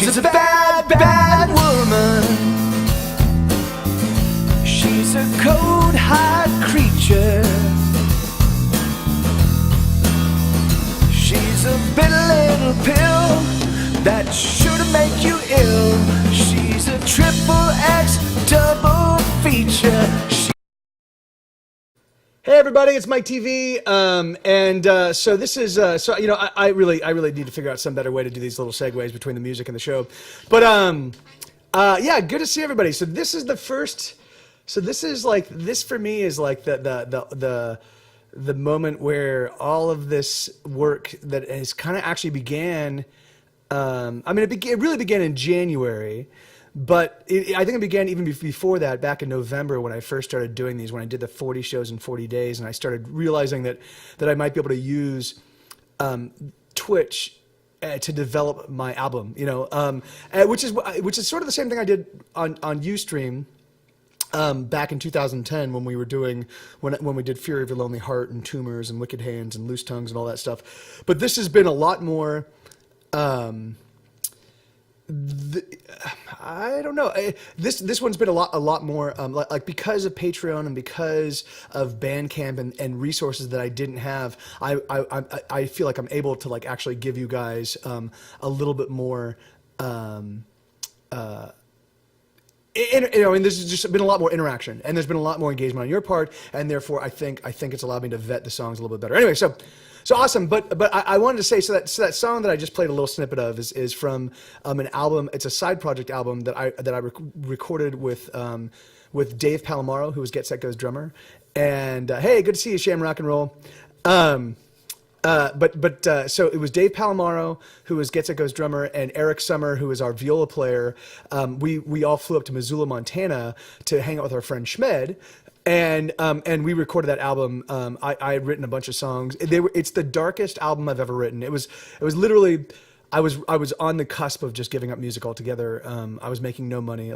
She's a bad, bad woman. She's a cold-hard creature. She's a bitter little pill that's sure to make you ill. She's a triple X double feature. Hey everybody, it's Mike TV, so this is I really need to figure out some better way to do these little segues between the music and the show, but yeah, good to see everybody. So this is the first. So this is like this for me is like the moment where all of this work that has kind of actually began. It really began in January. But I think it began even before that, back in November when I first started doing these, when I did the 40 shows in 40 days, and I started realizing that I might be able to use Twitch to develop my album, which is sort of the same thing I did on Ustream back in 2010 when we were doing when we did Fury of Your Lonely Heart and Tumors and Wicked Hands and Loose Tongues and all that stuff. But this has been a lot more. I don't know. This one's been a lot more like because of Patreon and because of Bandcamp and resources that I didn't have. I feel like I'm able to like actually give you guys a little bit more. There's just been a lot more interaction, and there's been a lot more engagement on your part, and therefore I think it's allowed me to vet the songs a little bit better. Anyway, so awesome. But I wanted to say so that song that I just played a little snippet of is from an album. It's a side project album that I recorded with Dave Palomaro, who was Get Set Go's drummer. And hey, good to see you, Sham Rock and Roll. So it was Dave Palomaro, who was Get Set Go's drummer, and Eric Summer, who is our viola player. We all flew up to Missoula, Montana, to hang out with our friend Schmed. And we recorded that album. I had written a bunch of songs. It's the darkest album I've ever written. It was literally, I was on the cusp of just giving up music altogether. I was making no money.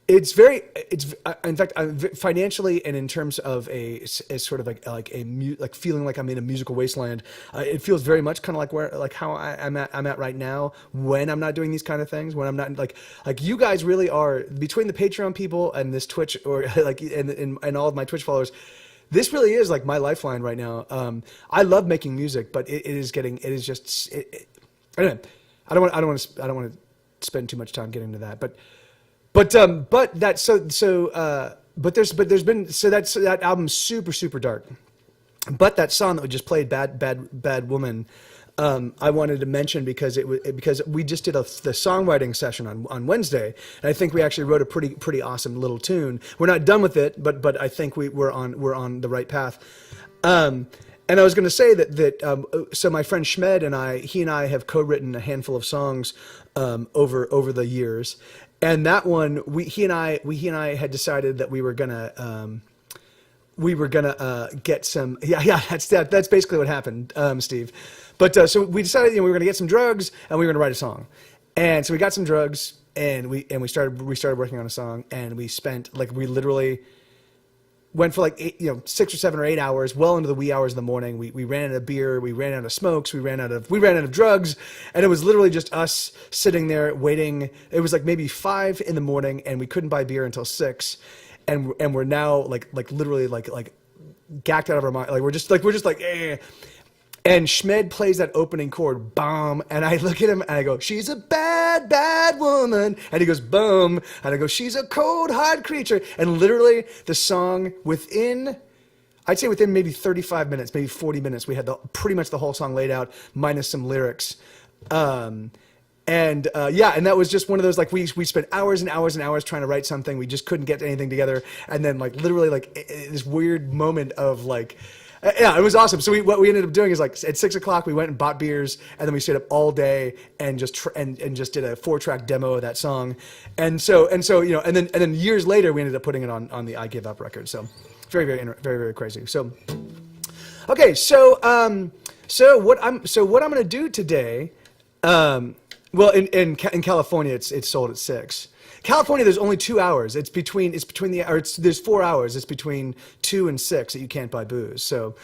It's in fact financially and in terms of a sort of like feeling like I'm in a musical wasteland. It feels very much kind of like how I'm at right now when I'm not doing these kind of things, when I'm not like you guys really are, between the Patreon people and this Twitch or like and all of my Twitch followers. This really is like my lifeline right now. I love making music, but it is just I don't want to spend too much time getting into that, but there's been that album's super dark. But that song that we just played, Bad Woman, I wanted to mention because we just did the songwriting session on Wednesday, and I think we actually wrote a pretty awesome little tune. We're not done with it, but I think we're on the right path. And I was going to say so my friend Schmed and he and I have co-written a handful of songs over the years. And that one, he and I had decided that we were gonna get some. Yeah. That's basically what happened, Steve. But so we decided we were gonna get some drugs and we were gonna write a song. And so we got some drugs and we started working on a song, and we spent we literally went for 6 or 7 or 8 hours, well into the wee hours of the morning. We ran out of beer, we ran out of smokes, we ran out of drugs, and it was literally just us sitting there waiting. It was like maybe 5 in the morning, and we couldn't buy beer until 6, and we're now literally gacked out of our mind. We're just like eh. And Schmed plays that opening chord, bomb, and I look at him and I go, "She's a bad, bad woman," and he goes, "Boom," and I go, "She's a cold, hard creature," and literally the song I'd say within maybe 35 minutes, maybe 40 minutes, we had pretty much the whole song laid out, minus some lyrics. And that was just one of those, we spent hours and hours and hours trying to write something. We just couldn't get anything together, and then literally this weird moment of yeah, it was awesome. So what we ended up doing is at 6 o'clock we went and bought beers, and then we stayed up all day and just did a 4-track demo of that song, and then years later we ended up putting it on the I Give Up record. So very crazy. So okay, so what I'm going to do today, well in California it's sold at 6. California, there's only 2 hours. There's 4 hours. It's between 2 and 6 that you can't buy booze. So,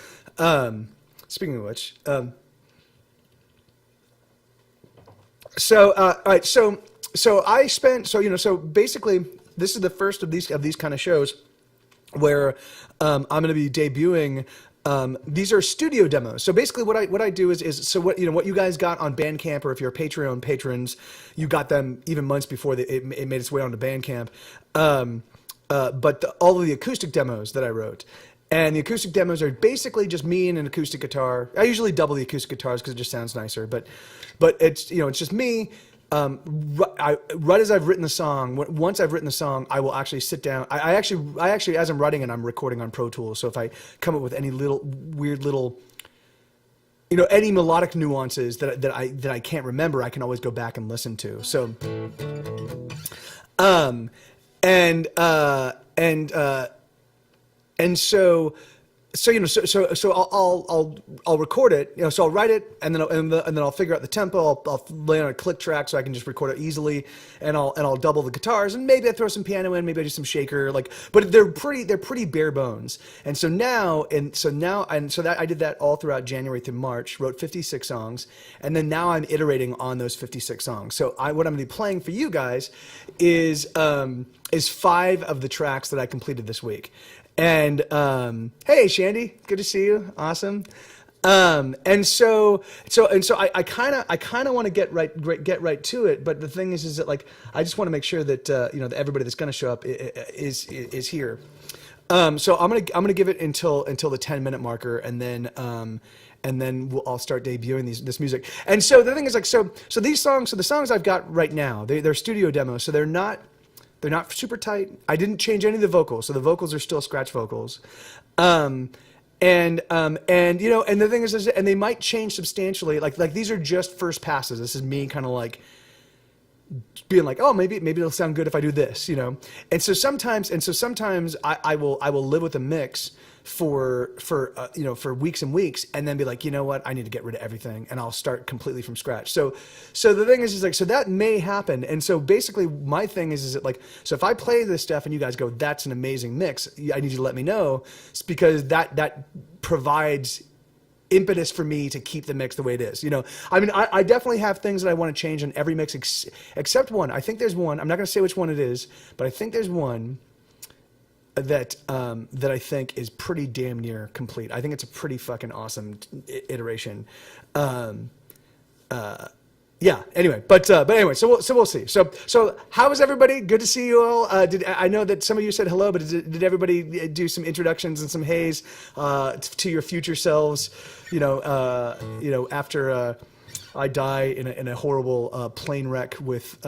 speaking of which, So, all right. So I spent. So So basically, this is the first of these kind of shows where I'm going to be debuting. These are studio demos. So basically, what I do is so what you guys got on Bandcamp, or if you're Patreon patrons, you got them even months before it made its way onto Bandcamp. But all of the acoustic demos that I wrote. And the acoustic demos are basically just me and an acoustic guitar. I usually double the acoustic guitars because it just sounds nicer. But it's it's just me. Right as I've written the song, once I've written the song, I will actually sit down. I actually, as I'm writing it, I'm recording on Pro Tools. So if I come up with any weird little, any melodic nuances that I can't remember, I can always go back and listen to. So, and so I'll record it, so I'll write it, and then I'll figure out the tempo. I'll lay on a click track so I can just record it easily, and I'll double the guitars, and maybe I throw some piano in, maybe I do some shaker, but they're pretty bare bones. And so that I did that all throughout January through March, wrote 56 songs, and then now I'm iterating on those 56 songs. So what I'm going to be playing for you guys is 5 of the tracks that I completed this week. And hey, Shandy, good to see you. Awesome. And so I kind of want to get right to it. But the thing is that I just want to make sure that that everybody that's going to show up is here. So I'm gonna give it until the 10-minute marker, and then I'll start debuting this music. And so the thing is so these songs, the songs I've got right now, they're studio demos, so they're not super tight. I didn't change any of the vocals, so the vocals are still scratch vocals. And the thing is and they might change substantially. Like these are just first passes. This is me kind of being oh, maybe it'll sound good if I do this, And so sometimes I will live with a mix for weeks and weeks, and then be what, I need to get rid of everything, and I'll start completely from scratch. So the thing is so that may happen. And so basically my thing is that so if I play this stuff and you guys go, that's an amazing mix, I need you to let me know. It's because that provides impetus for me to keep the mix the way it is. I mean, I definitely have things that I want to change on every mix except one. I think there's one. I'm not going to say which one it is, but I think there's one that I think is pretty damn near complete. I think it's a pretty fucking awesome iteration. Yeah. Anyway, but anyway, so we'll see. So how is everybody? Good to see you all. I know that some of you said hello, but did everybody do some introductions and some hays to your future selves? After I die in a horrible plane wreck with.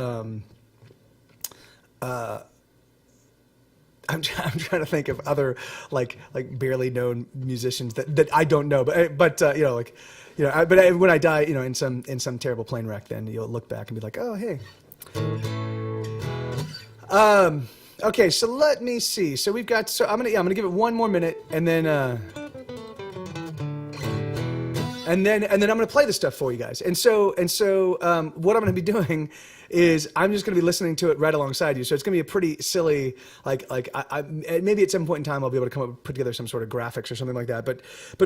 I'm trying to think of other like barely known musicians that I don't know, but when I die, in some terrible plane wreck, then you'll look back and be like, oh, hey. Okay, so let me see. So we've got. So I'm gonna give it one more minute, and then I'm gonna play this stuff for you guys. And so what I'm gonna be doing is I'm just gonna be listening to it right alongside you. So it's gonna be a pretty silly I maybe at some point in time I'll be able to put together some sort of graphics or something like that. But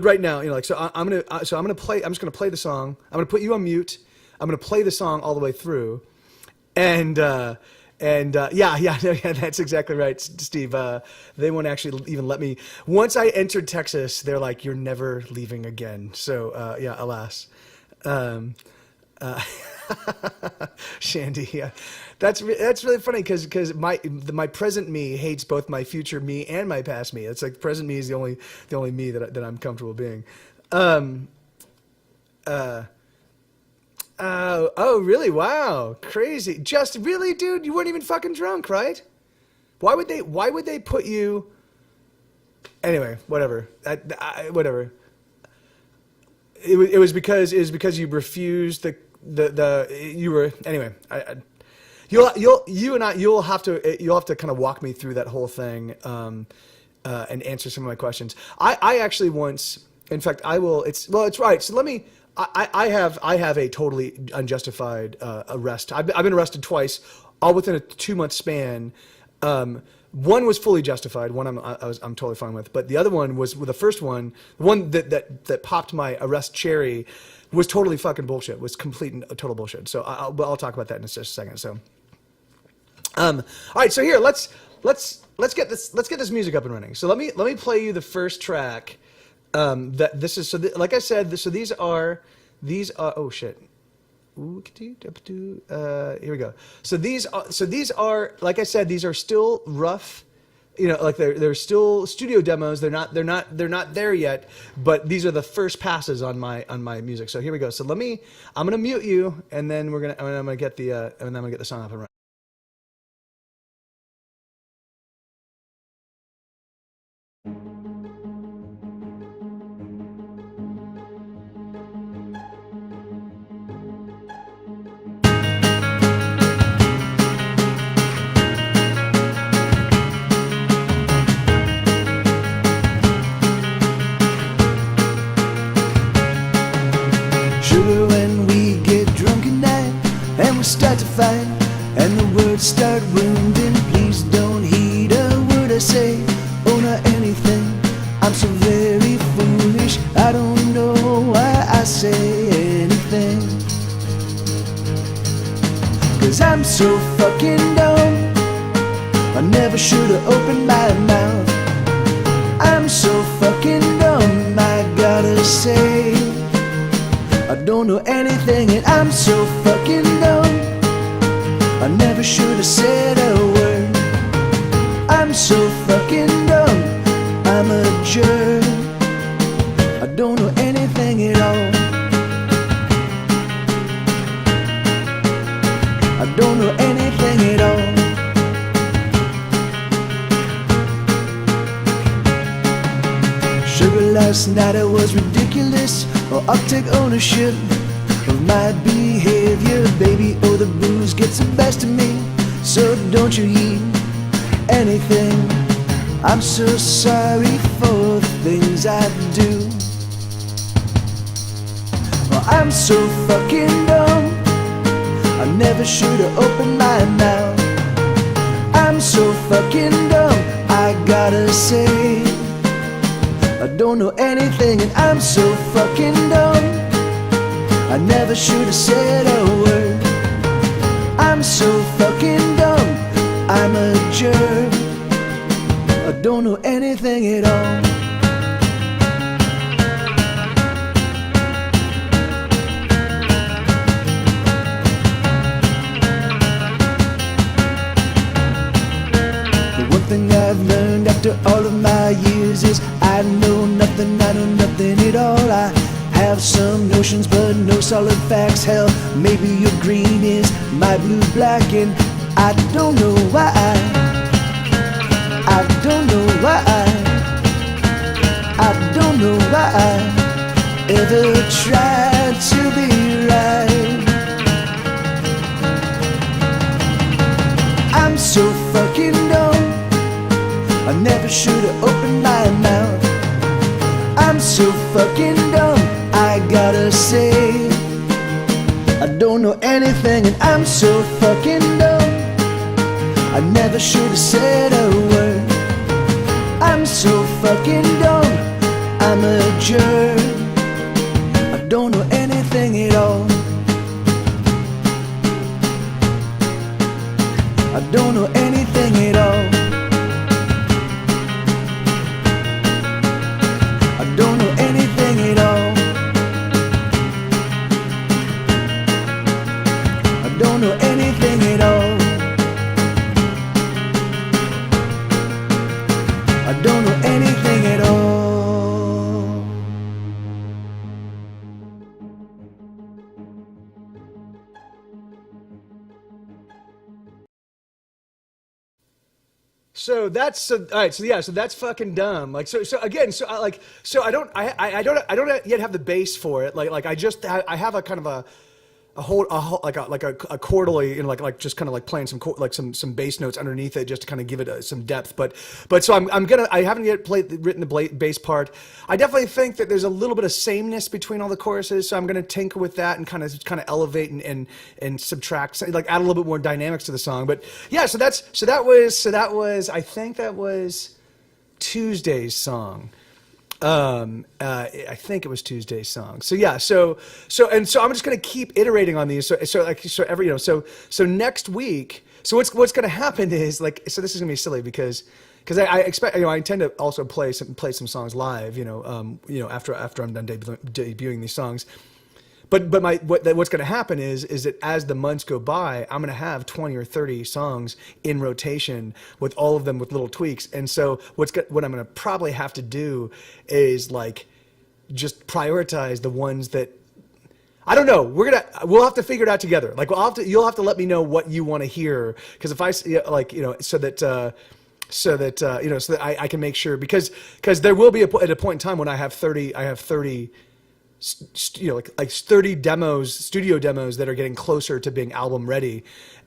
right now, I'm gonna play. I'm just gonna play the song. I'm gonna put you on mute. I'm gonna play the song all the way through, and yeah, that's exactly right, Steve. They won't actually even let me. Once I entered Texas, they're like, "You're never leaving again." So yeah, alas. Shandy, yeah, that's really funny because my present me hates both my future me and my past me. It's like present me is the only me that I'm comfortable being. Oh, really? Wow. Crazy. Just really, dude, you weren't even fucking drunk, right? Why would they put you? Anyway, whatever. Whatever. It was because you refused you were anyway. You'll have to kind of walk me through that whole thing and answer some of my questions. I actually once, in fact, I will. It's right. So let me. I have a totally unjustified arrest. I've been arrested twice, all within a 2-month span. One was fully justified. One I'm totally fine with, but the other one was the first one, the one that popped my arrest cherry, was totally fucking bullshit. Was complete and total bullshit. So I'll talk about that in just a second. So, all right. So here, let's get this music up and running. So let me play you the first track. That this is like I said. So these are oh shit. Here we go. So these are like I said. These are still rough. You know, like they're still studio demos. They're not there yet. But these are the first passes on my music. So here we go. So I'm gonna mute you, and then I'm gonna get the song up and running. Sugar, when we get drunk at night and we start to fight and the words start wounding, please don't heed a word I say, oh not anything. I'm so very foolish, I don't know why I say anything. Cause I'm so fucking dumb, I never should've opened my mouth. I'm so fucking dumb, I gotta say I don't know anything and I'm so fucking dumb, I never should've said a word. I'm so fucking dumb, I'm a jerk, I don't know anything at all. I don't know anything at all. Sugar, last night I was ridiculous, oh I'll take ownership of my behavior, baby. Oh, the booze gets the best of me, so don't you eat anything. I'm so sorry for the things I do. Oh, I'm so fucking dumb, I never should've opened my mouth. I'm so fucking dumb, I gotta say I don't know anything and I'm so fucking dumb, I never should've said a word. I'm so fucking dumb, I'm a jerk, I don't know anything at all. The one thing I've learned after all of my years is I know nothing at all. I have some notions but no solid facts. Hell, maybe your green is my blue black, and I don't know why. I don't know why. I don't know why I ever tried to be right. I'm so fucking dumb, I never should've opened my mouth. I'm so fucking dumb, I gotta say I don't know anything and I'm so fucking dumb, I never should've said a word. I'm so fucking dumb, I'm a jerk, I don't know anything at all. I don't know anything at all. I don't know anything at all. I don't know anything at all. I don't know anything at all. So that's all right. So yeah, so that's fucking dumb. Like so again. So I don't yet have the bass for it. I have a kind of a chordally, you know, like just kind of like playing some bass notes underneath it just to kind of give it some depth. But so I haven't yet written the bass part. I definitely think that there's a little bit of sameness between all the choruses. So I'm gonna tinker with that and kind of elevate and subtract, like add a little bit more dynamics to the song. But yeah, so that was I think that was Tuesday's song. I think it was Tuesday's song. So yeah, so I'm just gonna keep iterating on these. So every so next week. So what's gonna happen is this is gonna be silly because I expect I intend to also play some songs live. After I'm done debuting these songs. But what's going to happen is that as the months go by, I'm going to have 20 or 30 songs in rotation with all of them with little tweaks. And so what I'm going to probably have to do is just prioritize the ones that I don't know. We'll have to figure it out together. You'll have to let me know what you want to hear, because if I so that I can make sure, because there will be at a point in time when I have 30 30 demos, studio demos that are getting closer to being album ready,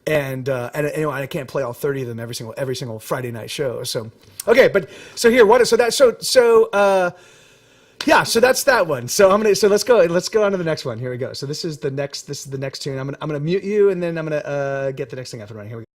and I can't play all 30 of them every single Friday night show. So okay, but so here what so that yeah, so that's that one. So let's go on to the next one. Here we go. So this is the next tune. I'm gonna mute you, and then I'm gonna get the next thing up and running. Here we go.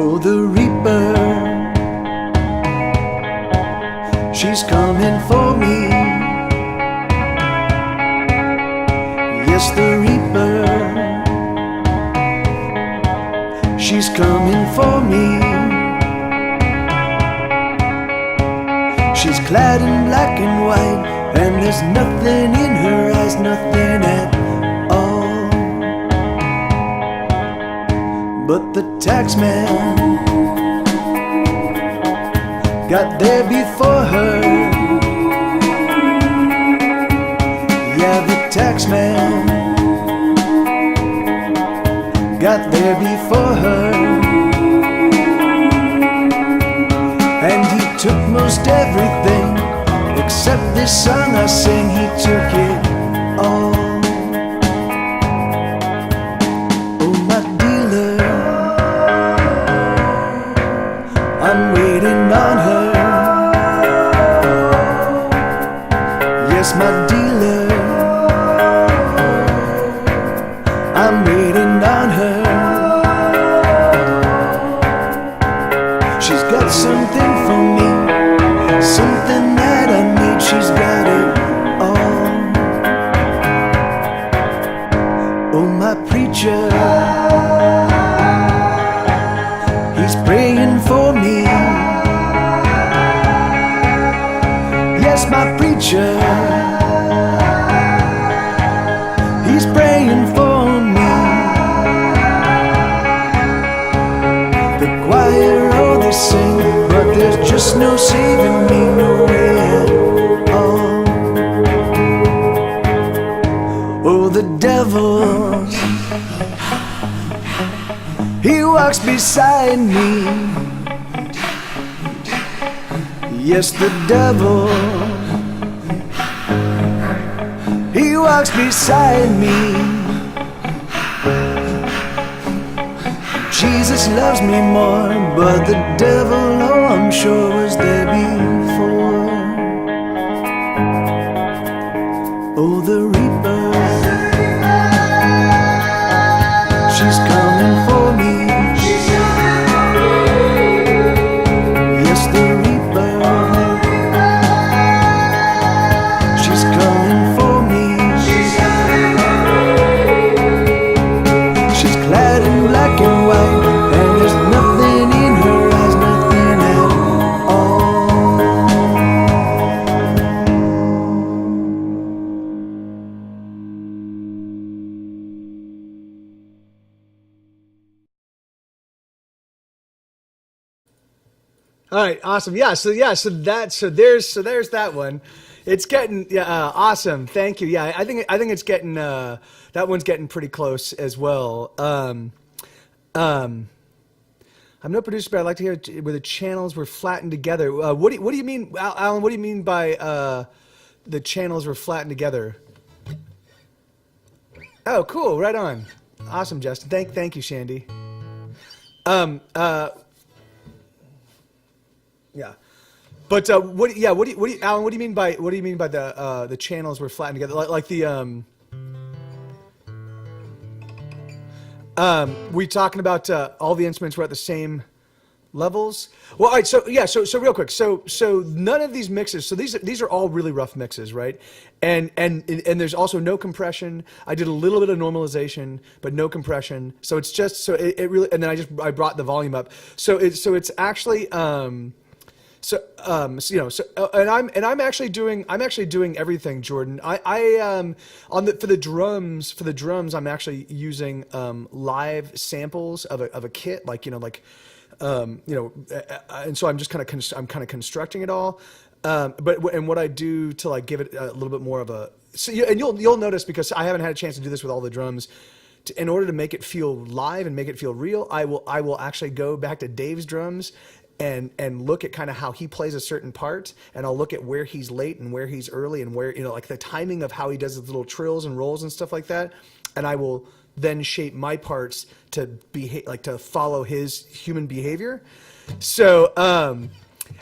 Oh, the Reaper, she's coming for me. Yes, the Reaper, she's coming for me. She's clad in black and white, and there's nothing in her eyes, nothing at all. But the taxman got there before her. Yeah, the taxman got there before her, and he took most everything except this song I sing. He took it all. Oh, my dealer, I'm waiting on her. Yes, my dealer, I'm waiting on her. She's got something for me, something that I need. She's got it all. Oh, my preacher, he's praying for me. Yes, my preacher, he's praying for me. The choir, oh, they sing, but there's just no saving me, no way at all. Oh, the devil, he walks beside me. Yes, the devil, he walks beside me. Jesus loves me more, but the devil, oh, I'm sure was there before. Oh, the Reaper, she's coming for me. Yes, the Reaper, she's coming for me. She's clad in black and white, and there's nothing in her eyes, nothing at all. All right, awesome. So there's that one. It's getting awesome. Thank you. Yeah, I think it's getting that one's getting pretty close as well. I'm no producer, but I'd like to hear where the channels were flattened together. What do you mean, Alan? What do you mean by the channels were flattened together? Oh, cool. Right on. Awesome, Justin. Thank you, Shandy. Yeah. But what? Yeah. What do you, Alan? What do you mean by the channels were flattened together? Like the we talking about all the instruments were at the same levels? Well, all right. So yeah. So real quick. So none of these mixes. So these are all really rough mixes, right? And there's also no compression. I did a little bit of normalization, but no compression. So it's just so it really. And then I brought the volume up. So it's actually. And I'm actually doing everything, Jordan. For the drums I'm actually using live samples of a kit, and so I'm just kind of constructing it all. But what I do to like give it a little bit more of a and you'll notice, because I haven't had a chance to do this with all the drums. In order to make it feel live and make it feel real, I will actually go back to Dave's drums and look at kind of how he plays a certain part, and I'll look at where he's late and where he's early and where, like the timing of how he does his little trills and rolls and stuff like that, and I will then shape my parts to behave, like to follow his human behavior. So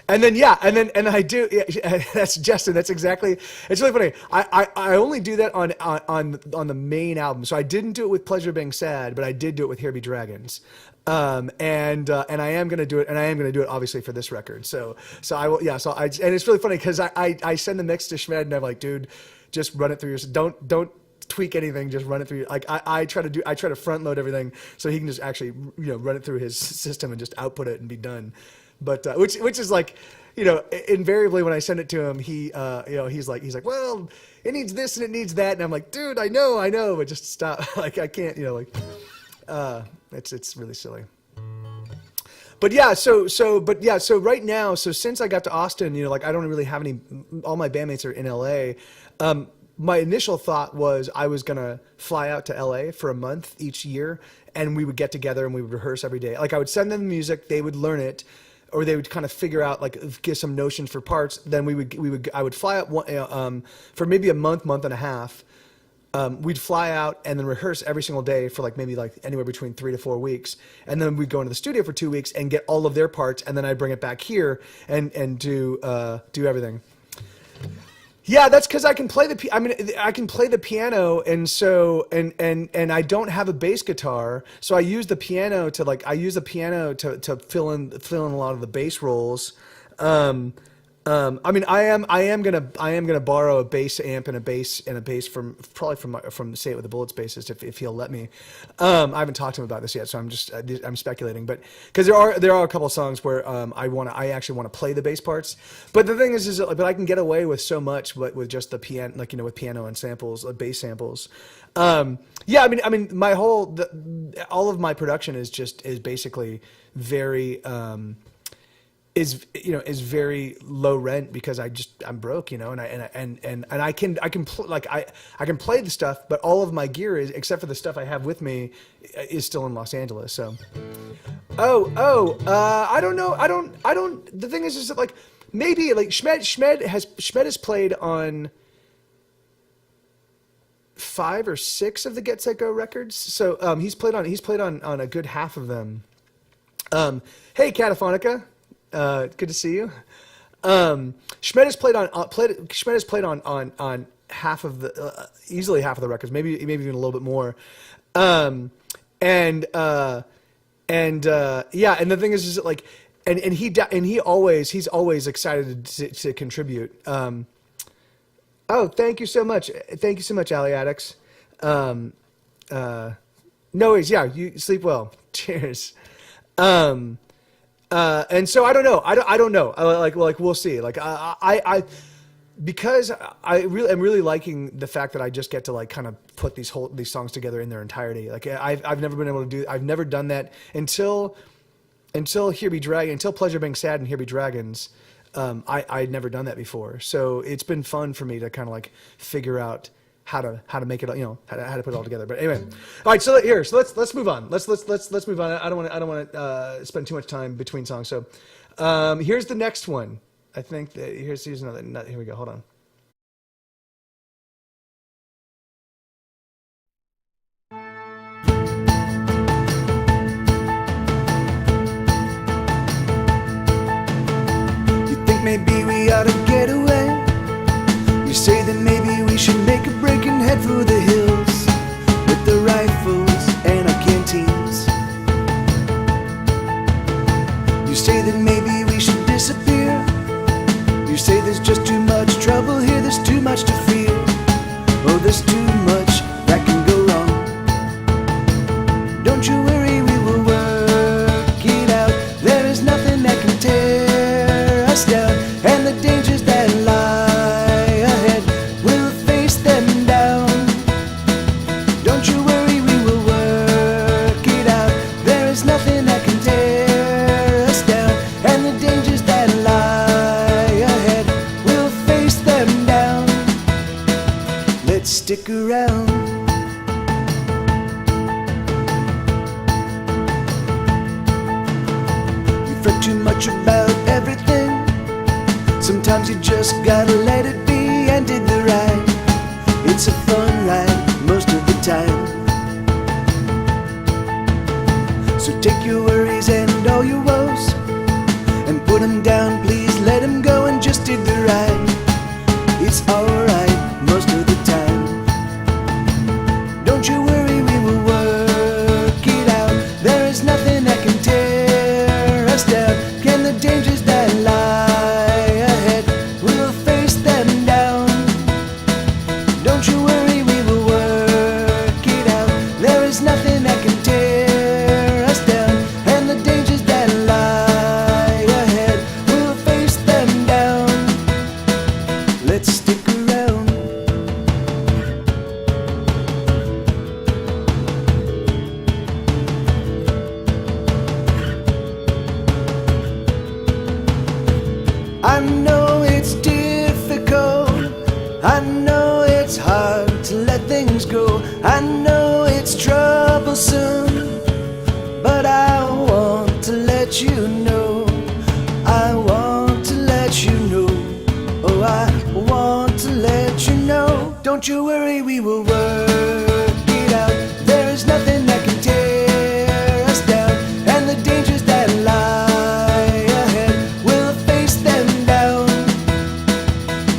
and then I do. Yeah, that's Justin. That's exactly. It's really funny. I only do that on the main album. So I didn't do it with Pleasure Being Sad, but I did do it with Here Be Dragons. And I am gonna do it, and I am gonna do it obviously for this record. So I will. Yeah. And it's really funny because I send the mix to Shmed, and I'm like, dude, just run it through your. Don't tweak anything. Just run it through. Like I try to front load everything so he can just actually run it through his system and just output it and be done. But which is like, invariably when I send it to him, he he's like, well, it needs this and it needs that, and I'm like, dude, I know, but just stop. Like I can't, it's really silly. But yeah, so right now, so since I got to Austin, I don't really have any. All my bandmates are in LA. My initial thought was I was gonna fly out to LA for a month each year, and we would get together and we would rehearse every day. Like I would send them the music, they would learn it, or they would kind of figure out, like, give some notions for parts. Then I would fly out for maybe a month and a half. We'd fly out and then rehearse every single day for maybe anywhere between 3 to 4 weeks, and then we'd go into the studio for 2 weeks and get all of their parts, and then I'd bring it back here and do everything. Yeah, that's because I can play I can play the piano, and so and I don't have a bass guitar, so I use the piano to fill in a lot of the bass rolls. I am gonna borrow a bass amp and a bass from Say It With the Bullets bassist if he'll let me. I haven't talked to him about this yet, so I'm speculating, but because there are a couple of songs where I actually want to play the bass parts. But the thing is but I can get away with so much with just the piano, with piano and samples, bass samples. My all of my production is basically very. Is very low rent because I'm broke, and I can play the stuff, but all of my gear except for the stuff I have with me is still in Los Angeles. So, I don't know. The thing is that maybe Shmed has played on 5 or 6 of the Get Set Go records. So he's played on a good half of them. Hey, Cataphonica. Good to see you. Shmed has played on half of the easily half of the records, maybe even a little bit more. And the thing is that he's always excited to contribute. Thank you so much, Ali Addicts. No worries. Yeah, you sleep well. Cheers. And so I don't know. I don't know. We'll see. Because I really am really liking the fact that I just get to kind of put these songs together in their entirety. I've never been able to do. I've never done that until Pleasure Being Sad and Here Be Dragons. I'd never done that before. So it's been fun for me to kind of figure out how to make it, how to put it all together. But anyway, all right. So let's move on. Let's move on. I don't want to spend too much time between songs. So here's the next one. I think that here's another. Here we go. Hold on. Maybe we ought to get away. You say that maybe we should make a break and head for the hills with the rifles and our canteens. You say that maybe we should disappear. You say there's just too much trouble here, there's too much to fear. Oh, there's too much that can go wrong. Don't you worry, we will work it out. There is nothing that can tear us down. And the dangers that lie ahead, we'll face them down. Don't you worry, we will work it out. There is nothing that can tear us down. And the dangers that lie ahead, we'll face them down. Let's stick around. You fret too much about everything. Sometimes you just gotta let it be and dig the ride. It's a fun ride most of the time. So take your worries and all your woes and put them down, please let them go and just dig the ride. It's alright most of the time. Don't you worry, we will work it out. There is nothing that can tear us down. Can the dangers that lie ahead, we'll face them down. Don't you worry, we will work it out. There is nothing that can tear us down. And the dangers that lie ahead, we'll face them down. Let's stick around. I know it's difficult, I know it's hard to let things go, I know it's troublesome, but I want to let you know, I want to let you know, oh I want to let you know. Don't you worry, we will work it out. There is nothing that can tear us down. And the dangers that lie ahead, we'll face them down.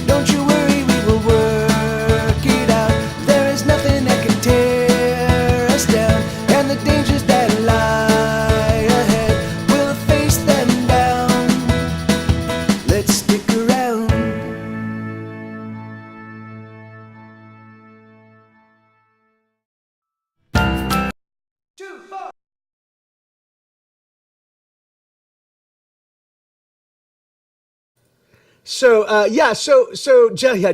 Don't you worry, we will work it out. There is nothing that can tear us down. And the dangers that lie ahead, we'll face them down. Let's stick around. So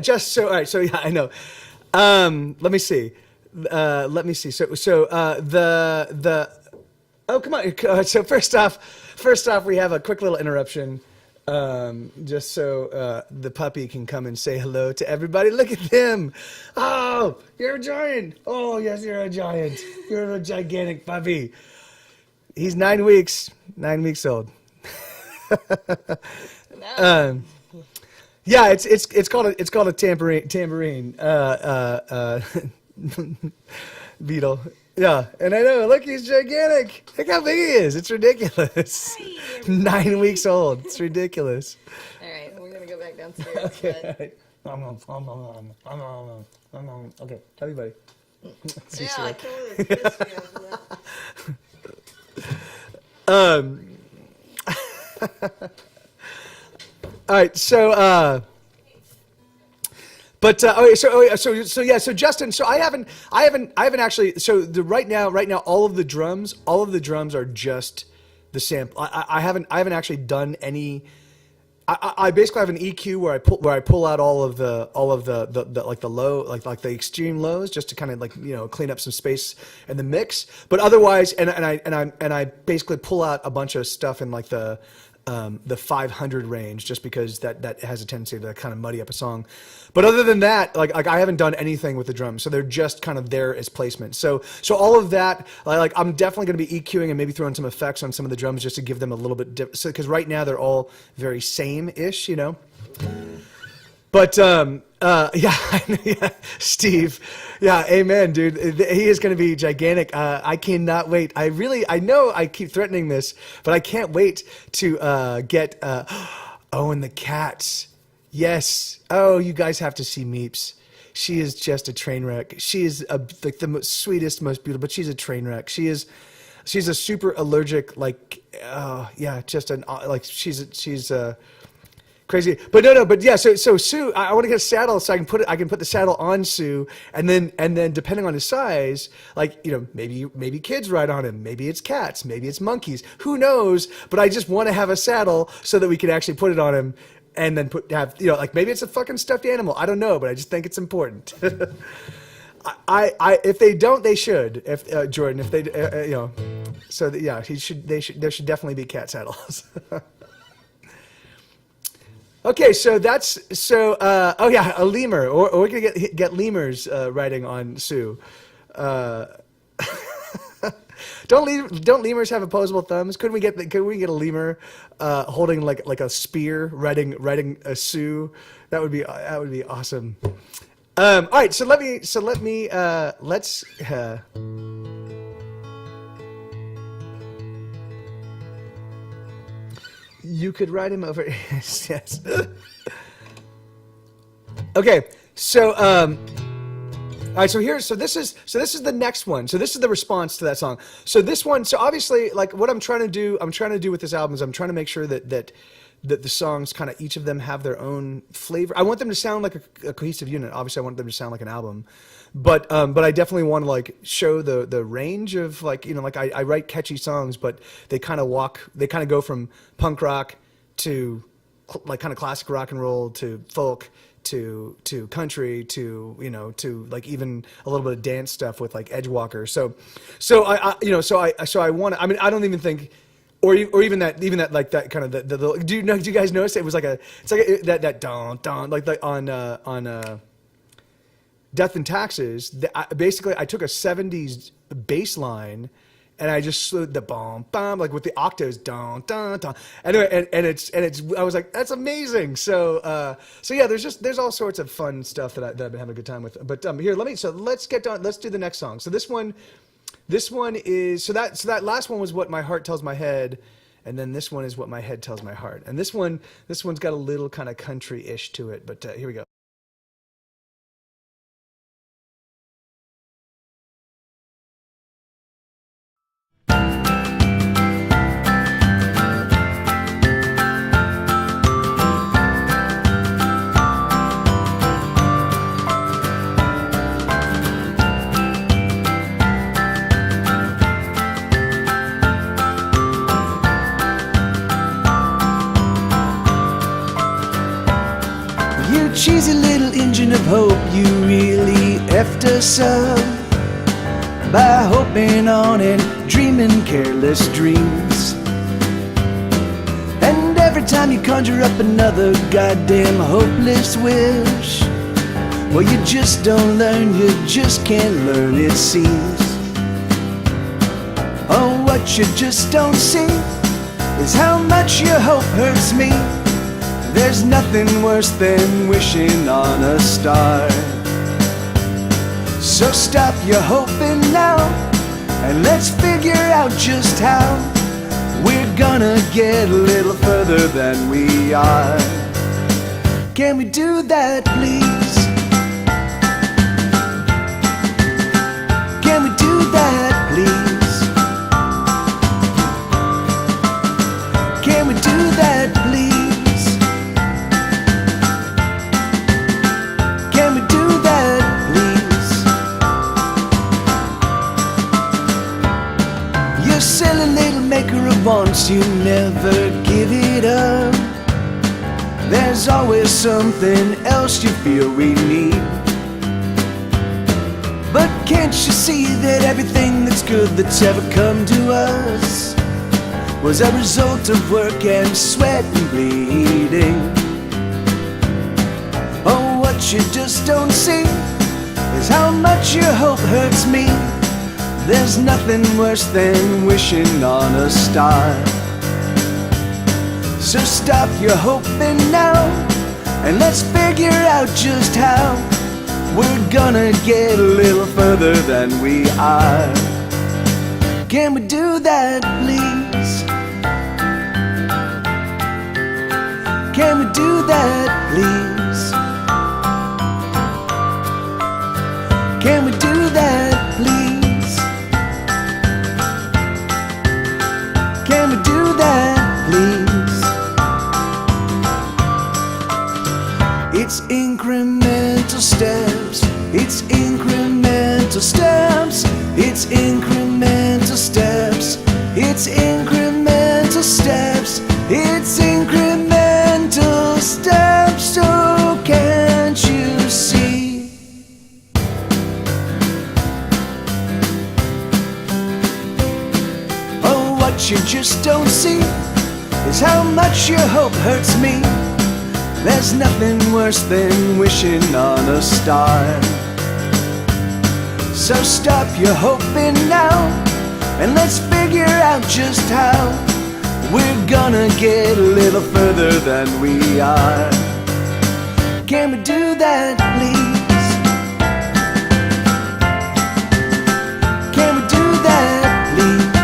just so all right. So yeah, I know. Let me see. The oh come on. So first off, we have a quick little interruption. Just so the puppy can come and say hello to everybody. Look at him. Oh, you're a giant. Oh yes, you're a giant. You're a gigantic puppy. He's 9 weeks. 9 weeks old. Yeah, it's called a tambourine beetle. Yeah, and I know. Look, he's gigantic. Look how big he is. It's ridiculous. 9 weeks old. It's ridiculous. All right, we're gonna go back downstairs. Okay. Okay. Tell me, buddy. Yeah, I totally pissed me off. All right, so so Justin, so I haven't actually. So right now, all of the drums are just the sample. I haven't actually done any. I basically have an EQ where I pull out all of the like the low like the extreme lows just to kind of like clean up some space in the mix. But otherwise, and I basically pull out a bunch of stuff in like the the 500 range, just because that has a tendency to kind of muddy up a song. But other than that, like I haven't done anything with the drums, so they're just kind of there as placement. So all of that, like I'm definitely going to be EQing and maybe throwing some effects on some of the drums just to give them a little bit different. So because right now they're all very same-ish, you know. But yeah, Steve, yeah, amen, dude. He is going to be gigantic. I cannot wait. I know I keep threatening this, but I can't wait to get Owen the Cats. Yes. Oh, you guys have to see Meeps. She is just a train wreck. She is like the most sweetest, most beautiful, but she's a train wreck. She's a super allergic, like, yeah, just an like she's crazy. But no, but yeah, so Sue, I want to get a saddle so I can put the saddle on Sue, and then depending on his size, like, you know, maybe kids ride on him, maybe it's cats, maybe it's monkeys, who knows, but I just want to have a saddle so that we can actually put it on him and then have, you know, like maybe it's a fucking stuffed animal, I don't know, but I just think it's important. I if they don't, they should. If Jordan, if they you know, so that, yeah, there should definitely be cat saddles. Okay, so oh yeah, a lemur, or we're gonna get lemurs riding on Sue. Don't lemurs have opposable thumbs? Could we get a lemur holding like a spear riding a Sue? That would be awesome. All right, so let's. You could ride him over. Yes. Okay. So, all right. So this is the next one. So this is the response to that song. So this one. So obviously, like what I'm trying to do with this album is I'm trying to make sure that the songs kind of each of them have their own flavor. I want them to sound like a cohesive unit. Obviously, I want them to sound like an album. But I definitely want to like show the range of, like, you know, like I write catchy songs, but they kind of go from punk rock to like kind of classic rock and roll to folk to country to, you know, to like even a little bit of dance stuff with like Edgewalker. So I want to, I mean, I don't even think, or even that like that kind of the do you guys notice it was like that don like on Death and Taxes, basically I took a 70s bass line and I just slowed the bomb like with the octaves don. Anyway, and it's I was like, that's amazing. So yeah, there's all sorts of fun stuff that I've been having a good time with. But here, let's get done. Let's do the next song. So this one is that last one was What My Heart Tells My Head, and then this one is What My Head Tells My Heart. And this one's got a little kind of country-ish to it, but here we go. Cheesy little engine of hope, you really effed us up by hoping on and dreaming careless dreams. And every time you conjure up another goddamn hopeless wish, well, you just don't learn, you just can't learn, it seems. Oh, what you just don't see is how much your hope hurts me. There's nothing worse than wishing on a star. So stop your hoping now, and let's figure out just how we're gonna get a little further than we are. Can we do that, please? Can we do that, please? Can we do that, please? Silly little maker of wants, you never give it up. There's always something else you feel we need. But can't you see that everything that's good that's ever come to us, was a result of work and sweat and bleeding. Oh, what you just don't see is how much your hope hurts me. There's nothing worse than wishing on a star. So stop your hoping now, and let's figure out just how we're gonna get a little further than we are. Can we do that, please? Can we do that, please? Can we do that, please? Can we do that, please? It's incremental steps. It's incremental steps. It's incremental steps. It's incremental steps. It's incremental steps. So can't you see? Oh, what you just don't see is how much your hope hurts me. There's nothing worse than wishing on a star. So stop your hoping now, and let's figure out just how we're gonna get a little further than we are. Can we do that, please? Can we do that, please?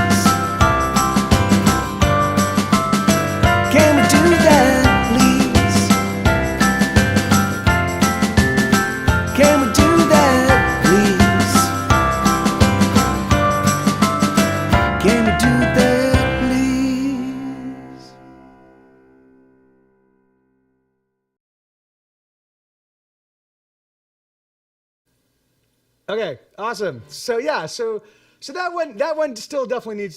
Can we do that, please? Can we do that, please? Can we do that, please? Okay, awesome. So yeah, so that one still definitely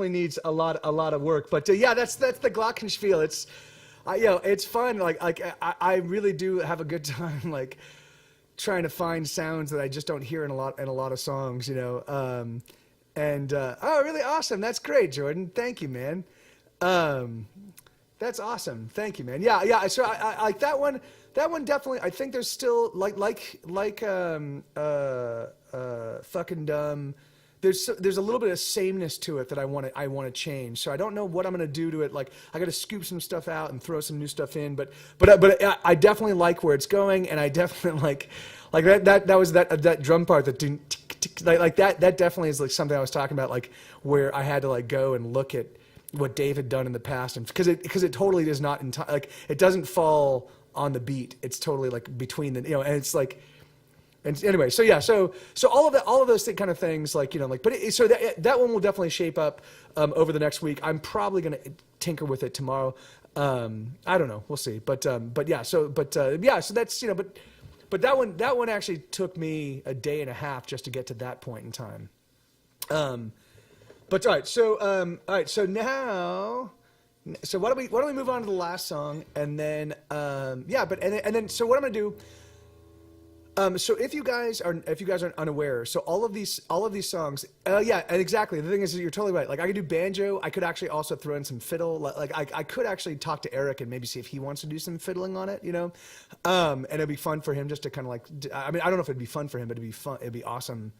needs a lot of work. But yeah, that's the glockenspiel. It's it's fun. I really do have a good time like trying to find sounds that I just don't hear in a lot of songs. Oh, really awesome. That's great, Jordan. Thank you, man. That's awesome. Thank you, man. Yeah. So I like that one. That one definitely. I think there's still fucking dumb. There's a little bit of sameness to it that I want to change. So I don't know what I'm gonna do to it. Like I got to scoop some stuff out and throw some new stuff in. But I definitely like where it's going, and I definitely like that drum part that like that definitely is like something I was talking about, like where I had to like go and look at what Dave had done in the past, and because it totally does not like it doesn't fall on the beat. It's totally like between the and it's like. And anyway, so yeah, so all of those kind of things, like so that one will definitely shape up over the next week. I'm probably gonna tinker with it tomorrow. I don't know, we'll see. But yeah, so that's but that one actually took me a day and a half just to get to that point in time. But all right, so now. So why don't we move on to the last song, and then and then so what I'm gonna do. So if you guys are unaware, so all of these songs, yeah, and exactly. The thing is, you're totally right. Like I could do banjo. I could actually also throw in some fiddle. Like I could actually talk to Eric and maybe see if he wants to do some fiddling on it. And it'd be fun for him just to kind of like. I mean, I don't know if it'd be fun for him, but it'd be fun. It'd be awesome.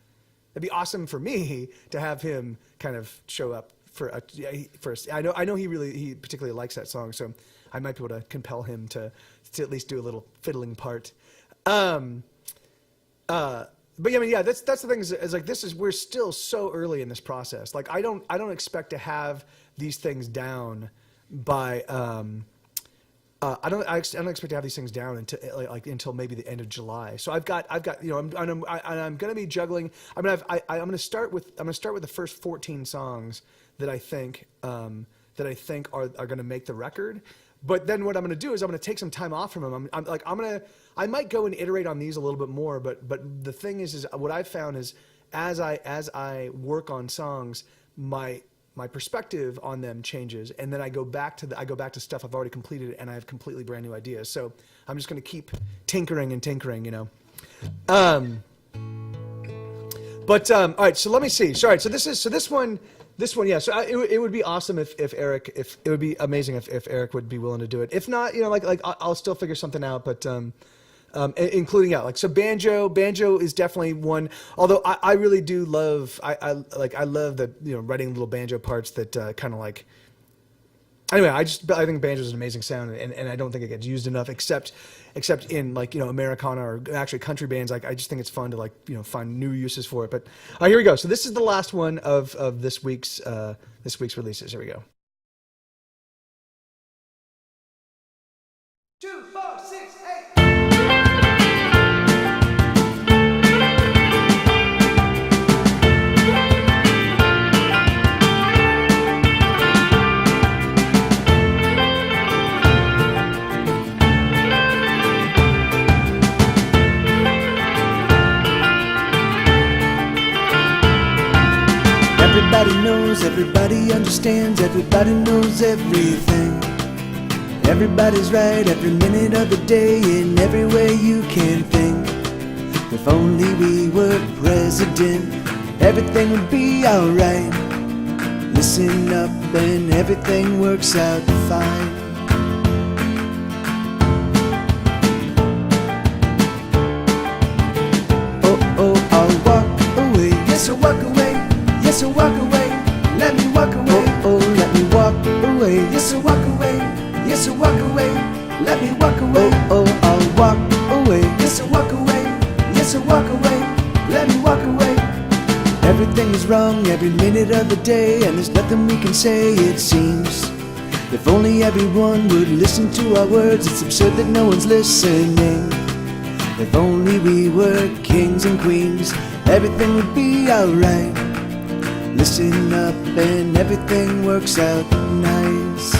It'd be awesome for me to have him kind of show up for I know he particularly likes that song, so I might be able to compel him to at least do a little fiddling part. But yeah, I mean, yeah, that's the thing is like we're still so early in this process. Like I don't expect to have these things down by I don't expect to have these things down until maybe the end of July. So I've got I'm going to be juggling. I mean I'm going to start with the first 14 songs that I think are going to make the record. But then what I'm going to do is I'm going to take some time off from them. I might go and iterate on these a little bit more, but the thing is what I've found is as I work on songs, my perspective on them changes, and then I go back to stuff I've already completed, and I have completely brand new ideas. So I'm just going to keep tinkering and tinkering, But all right, so let me see. So all right, so this one This one, yeah. So it would be awesome if Eric, if it would be amazing if Eric would be willing to do it. If not, like I'll still figure something out. But including like so banjo is definitely one. Although I really do love I love the writing little banjo parts that kind of like. Anyway, I think banjo is an amazing sound, and I don't think it gets used enough, except in like Americana or actually country bands. Like I just think it's fun to like find new uses for it. But here we go. So this is the last one of this week's releases. Here we go. 2, 4, 6, 8. Everybody knows, everybody understands, everybody knows everything. Everybody's right every minute of the day in every way you can think. If only we were president, everything would be alright. Listen up and everything works out fine. Oh, oh, I'll walk away. Yes, I'll walk away. Yes, I'll walk away, let me walk away. Oh, oh, let me walk away. Yes, I'll walk away. Yes, I'll walk away, let me walk away. Oh, oh, I'll walk away. Yes, I'll walk away. Yes, I'll walk away, let me walk away. Everything is wrong every minute of the day, and there's nothing we can say, it seems. If only everyone would listen to our words, it's absurd that no one's listening. If only we were kings and queens, everything would be alright. Listen up and everything works out nice.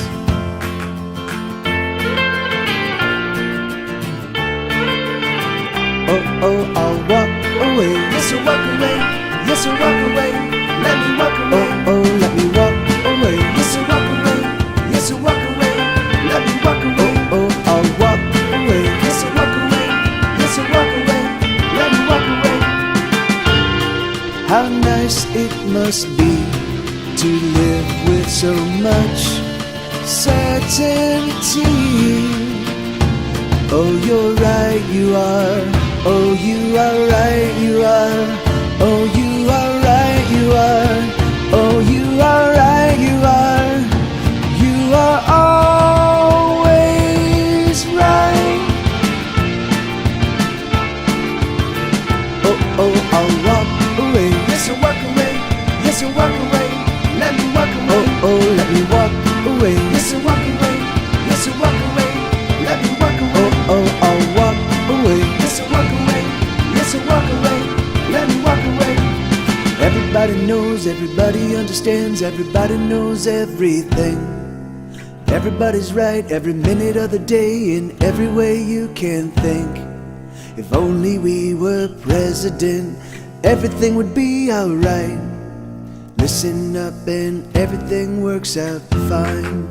Oh, oh, I'll walk away. Yes, I'll walk away. Yes, I'll walk away. Let me walk away. Oh, oh, let me walk away. Yes, I'll walk away. Yes, I'll walk away. Let me walk away. Oh, oh, I'll walk away. Yes, I'll walk away. Yes, I'll walk away. Let me walk away. How nice it must be to live with so much certainty. Oh, you're right, you are. Oh, you are right, you are. Oh, you are right, you are. Oh, you are right, you are. You are always right. Oh, oh, I'll walk away. Yes, I'll walk away. Yes, I'll walk away. Let me walk away. Oh, oh, let me walk away. Yes, I'll walk away. Yes, I'll walk away. Let me walk away. Oh, oh, I'll walk away. Yes, I'll walk away. Yes, I'll walk away. Let me walk away. Everybody knows, everybody understands, everybody knows everything. Everybody's right every minute of the day in every way you can think. If only we were president, everything would be alright. Listen up and everything works out fine.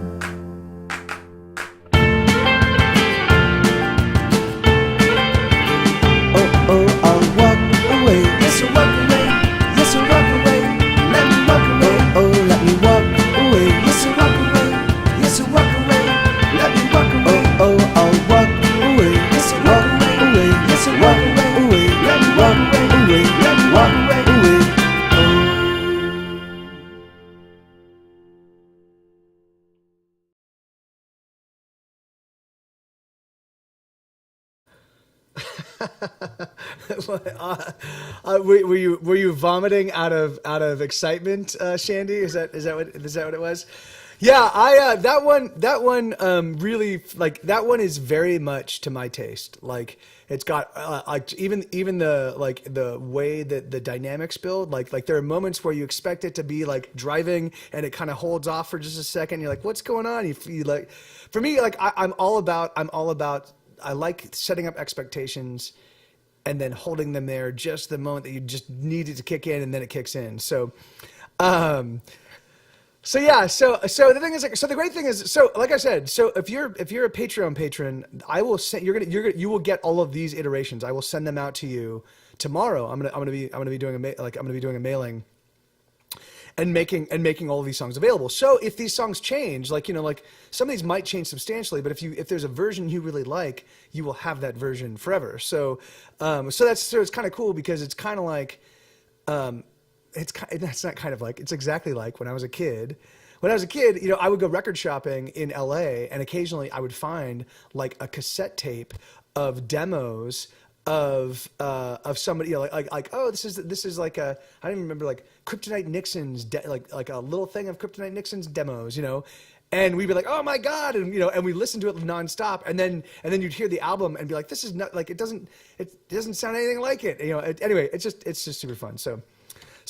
Oh, oh, I'll walk away. Yes, I'll walk away. Yes, I'll walk away. Let me walk away. Oh, oh, let me walk away. Yes, I'll walk away. Yes, I'll walk away. Let me walk away. Oh, oh, I'll walk away. Yes, I'll walk away. Yes, I'll walk away. Let me walk away. Let me walk away. Were you vomiting out of excitement, Shandy? Is that what it was? Yeah, I that one really like that one is very much to my taste. Like it's got like even the like the way that the dynamics build. Like there are moments where you expect it to be like driving and it kind of holds off for just a second. You're like, what's going on? You like, for me, like I'm all about. I like setting up expectations and then holding them there just the moment that you just need it to kick in, and then it kicks in. So, so yeah. So the thing is, like, so the great thing is, so like I said, so if you're a Patreon patron, I will send you will get all of these iterations. I will send them out to you tomorrow. I'm gonna be doing a mailing. and making all of these songs available. So if these songs change, like like some of these might change substantially, but if there's a version you really like, you will have that version forever. So it's kind of cool because it's kind of like it's exactly like when I was a kid. When I was a kid, I would go record shopping in LA, and occasionally I would find like a cassette tape of demos of somebody, oh, this is like I don't even remember, like Kryptonite Nixon's like a little thing of Kryptonite Nixon's demos, and we'd be like, oh my god, and and we listened to it nonstop, and then you'd hear the album and be like, this is not like it doesn't sound anything like it, anyway, it's just super fun. So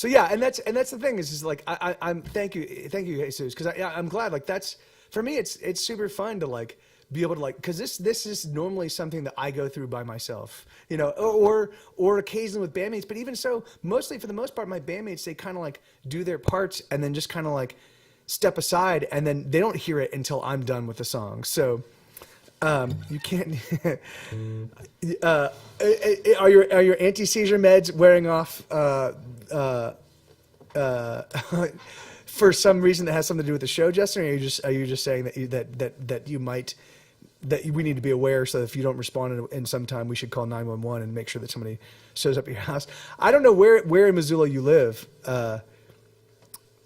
yeah, and that's the thing is like I'm thank you Jesus, because I'm glad, like that's for me it's super fun to like be able to like, because this is normally something that I go through by myself, or occasionally with bandmates, but even so, mostly for the most part, my bandmates, they kind of like do their parts and then just kind of like step aside, and then they don't hear it until I'm done with the song. So you can't. Are your anti-seizure meds wearing off for some reason that has something to do with the show, Justin? Or are you just saying that we need to be aware, so that if you don't respond in some time, we should call 911 and make sure that somebody shows up at your house? I don't know where in Missoula you live.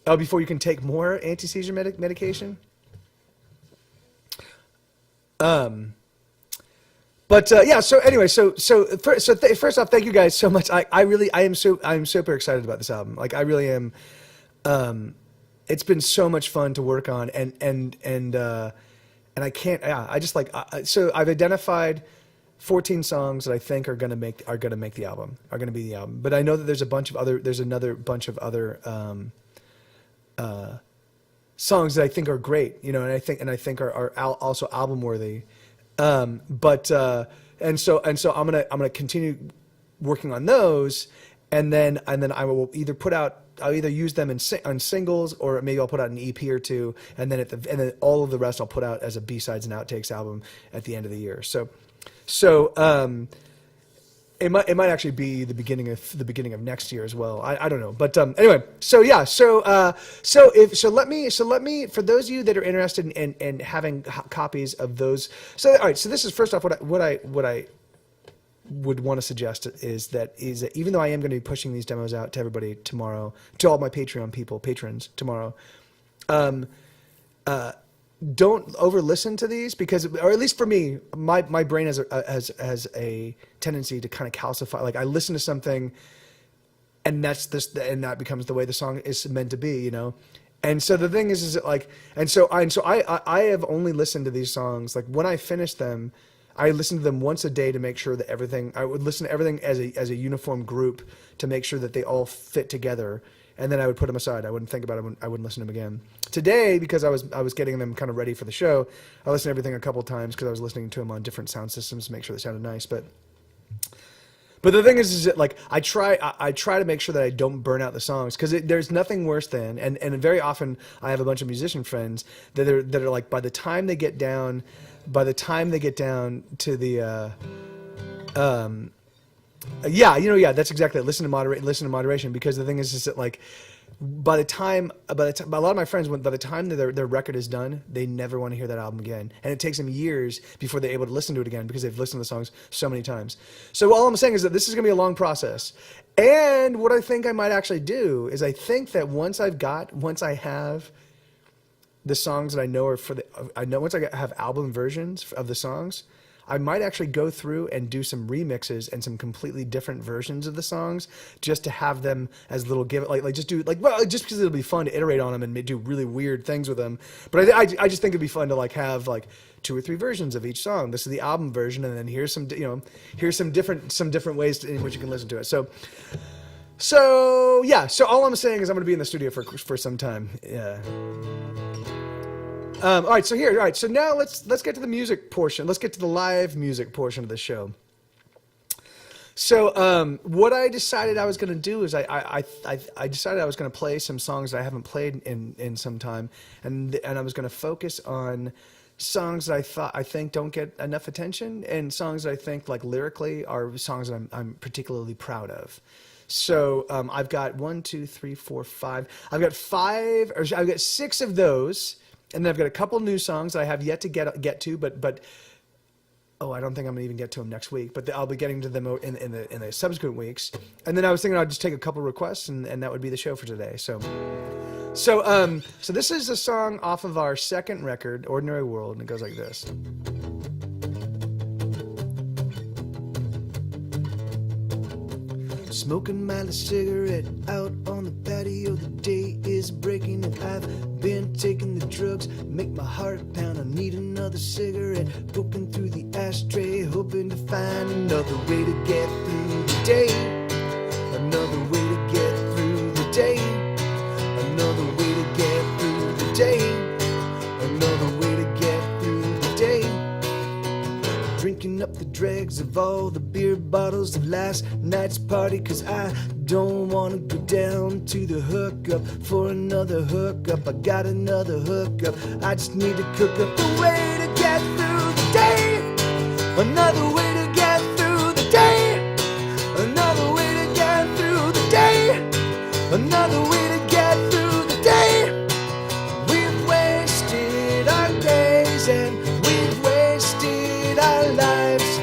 Before you can take more anti-seizure medication. Yeah. So anyway, first off, thank you guys so much. I'm super excited about this album. Like I really am. It's been so much fun to work on, and I can't. Yeah, I just like. So I've identified 14 songs that I think are gonna make the album. Are gonna be the album. But I know that there's another bunch of other songs that I think are great. And I think are also album worthy. And so I'm gonna continue working on those, and then I will I'll either use them on singles, or maybe I'll put out an EP or two, and then all of the rest I'll put out as a B-sides and outtakes album at the end of the year. So it might actually be the beginning of next year as well. I don't know, but anyway. So yeah. Let me for those of you that are interested in having copies of those. So all right. So this is first off what I would want to suggest is that even though I am going to be pushing these demos out to everybody tomorrow, to all my patrons tomorrow, don't over listen to these, because, or at least for me, my brain has a tendency to kind of calcify. Like I listen to something, and that becomes the way the song is meant to be, And so the thing is that like, I have only listened to these songs, like when I finish them, I listen to them once a day to make sure that I would listen to everything as a uniform group to make sure that they all fit together. And then I would put them aside. I wouldn't think about it. I wouldn't listen to them again. Today, because I was getting them kind of ready for the show, I listened to everything a couple times because I was listening to them on different sound systems to make sure they sounded nice. But the thing is that like I try to make sure that I don't burn out the songs, because there's nothing worse than, and very often I have a bunch of musician friends that are like, by the time they get down to the that's exactly it. Listen to moderation, because the thing is that like by the time a lot of my friends, by the time their record is done, they never want to hear that album again, and it takes them years before they're able to listen to it again, because they've listened to the songs so many times. So all I'm saying is that this is going to be a long process, and what I think I might actually do is I think that once I have the songs that I know once I have album versions of the songs, I might actually go through and do some remixes and some completely different versions of the songs, just to have them as little just because it'll be fun to iterate on them and do really weird things with them. But I just think it'd be fun to like have like 2 or 3 versions of each song. This is the album version, and then here's some different ways in which you can listen to it. So yeah. So all I'm saying is I'm going to be in the studio for some time. Yeah. All right, so now let's get to the music portion. Let's get to the live music portion of the show. So what I decided I was going to do is I decided I was going to play some songs that I haven't played in some time, and I was going to focus on songs that I think don't get enough attention, and songs that I think like lyrically are songs that I'm particularly proud of. So I've got 1, 2, 3, 4, 5. I've got 5, or I've got 6 of those, and then I've got a couple new songs I have yet to get to, but oh, I don't think I'm gonna even get to them next week. But I'll be getting to them in the subsequent weeks. And then I was thinking I'd just take a couple requests, and that would be the show for today. So this is a song off of our second record, Ordinary World, and it goes like this. Smoking my last cigarette out on the patio. The day is breaking and I've been taking the drugs. Make my heart pound, I need another cigarette. Poking through the ashtray, hoping to find another way to get through the day. Another way to get through the day. Another way to get through the day. Another way to get through the day. Drinking up the dregs of all the beer bottles of last night's party, 'cause I don't wanna go down to the hookup for another hookup. I got another hookup. I just need to cook up a way to get through the day. Another way to get through the day. Another way to get through the day. Another way to get through the day. We've wasted our days and we've wasted our lives.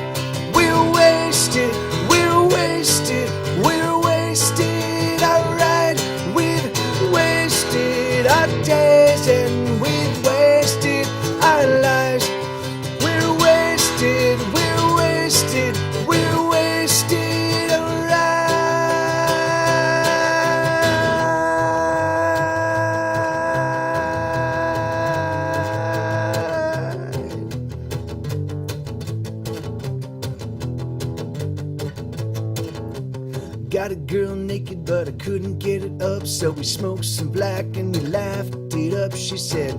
We're wasted, we're wasted, we're wasted, alright. We've wasted our days and we've wasted our lives. We're wasted, we're wasted, we're wasted, alright. Got a girl naked, but I couldn't get it up. So we smoked some black and we laughed it up. She said,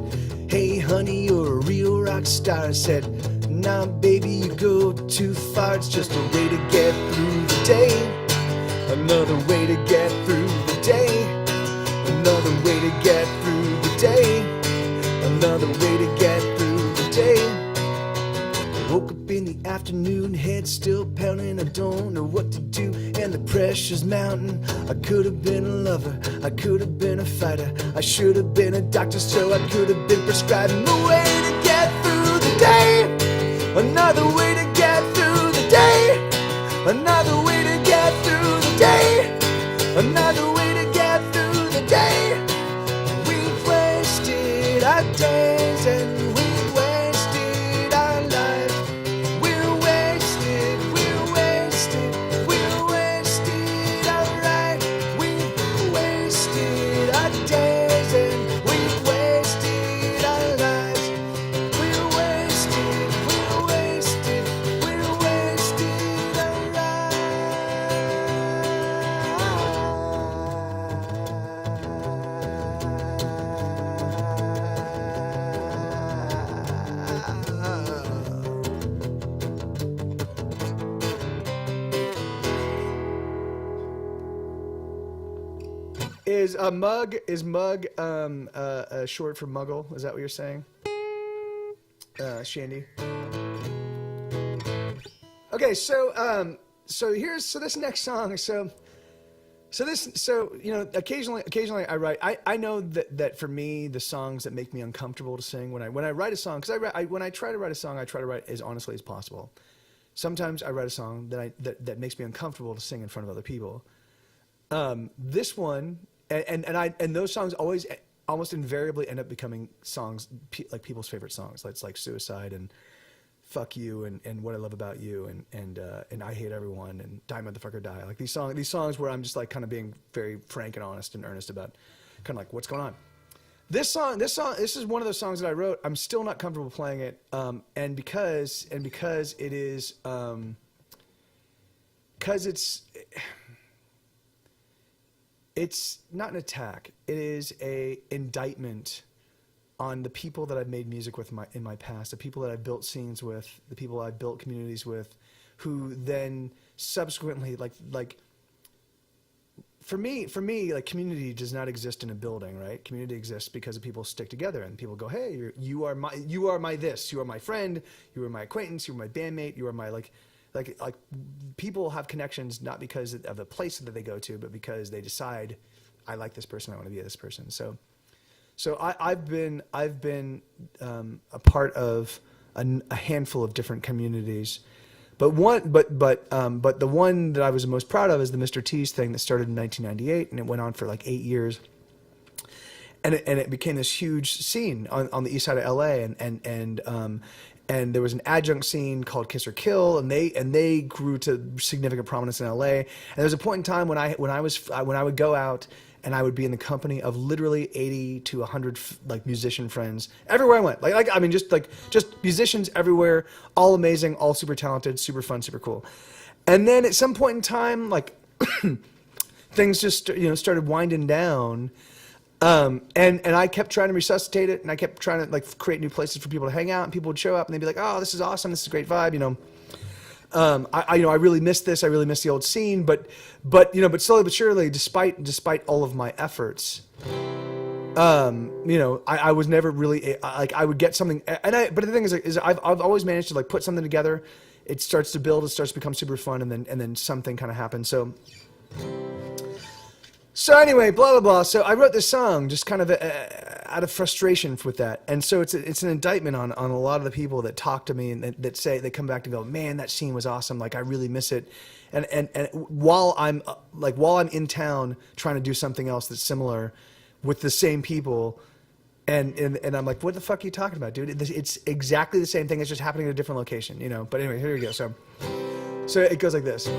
hey honey, you're a real rock star. I said, nah baby, you go too far. It's just a way to get through the day. Another way to get through the day. Another way to get through the day. Another way to get through the day. Woke up in the afternoon, head still pounding. I don't know what to do, and the pressure's mounting. I could have been a lover, I could have been a fighter. I should have been a doctor, so I could have been prescribing a way to get through the day. Another way to get through the day. Another way to get through the day. Another way to get through the day. We've wasted our days and we've wasted our lives. We're wasted, we're wasted, we're wasted, alright. We've wasted our days and we've wasted our lives. We're wasted, we're wasted, we're wasted, alright. Is mug short for muggle? Is that what you're saying? Shandy. Okay, so this next song, occasionally I write. I know that for me, the songs that make me uncomfortable to sing when I write a song, because when I try to write a song, I try to write as honestly as possible. Sometimes I write a song that makes me uncomfortable to sing in front of other people. This one, and those songs almost invariably end up becoming songs like people's favorite songs. It's like Suicide and Fuck You and What I Love About You and I Hate Everyone and Die Motherfucker Die. Like these songs where I'm just like kind of being very frank and honest and earnest about kind of like what's going on. This is one of those songs that I wrote. I'm still not comfortable playing it, and because it is, because it's not an attack. It is a indictment on the people that I've made music with in my past, the people that I've built scenes with, the people I've built communities with, who then subsequently like. For me, like community does not exist in a building, right? Community exists because people stick together and people go, "Hey, you are my this, you are my friend, you are my acquaintance, you are my bandmate, you are my like like people have connections not because of the place that they go to, but because they decide, I like this person, I want to be this person. So I've been a part of a handful of different communities, but the one that I was the most proud of is the Mr. T's thing that started in 1998, and it went on for like 8 years. And it became this huge scene on the east side of LA, and there was an adjunct scene called Kiss or Kill, and they grew to significant prominence in LA. And there was a point in time when I would go out and I would be in the company of literally 80 to 100 like musician friends everywhere I went. Like I mean just musicians everywhere, all amazing, all super talented, super fun, super cool. And then at some point in time, like things just started winding down. And I kept trying to resuscitate it, and I kept trying to like create new places for people to hang out, and people would show up and they'd be like, "Oh, this is awesome. This is a great vibe." I really miss this. I really miss the old scene, but slowly but surely, despite all of my efforts, I was never really like I would get something, but the thing is I've always managed to like put something together. It starts to build, it starts to become super fun, and then something kind of happens. So anyway, blah, blah, blah. So I wrote this song just kind of out of frustration with that. And so it's an indictment on a lot of the people that talk to me and that say, they come back and go, man, that scene was awesome. Like, I really miss it. And while I'm in town trying to do something else that's similar with the same people, and I'm like, what the fuck are you talking about, dude? It's exactly the same thing. It's just happening at a different location, But anyway, here we go. So it goes like this.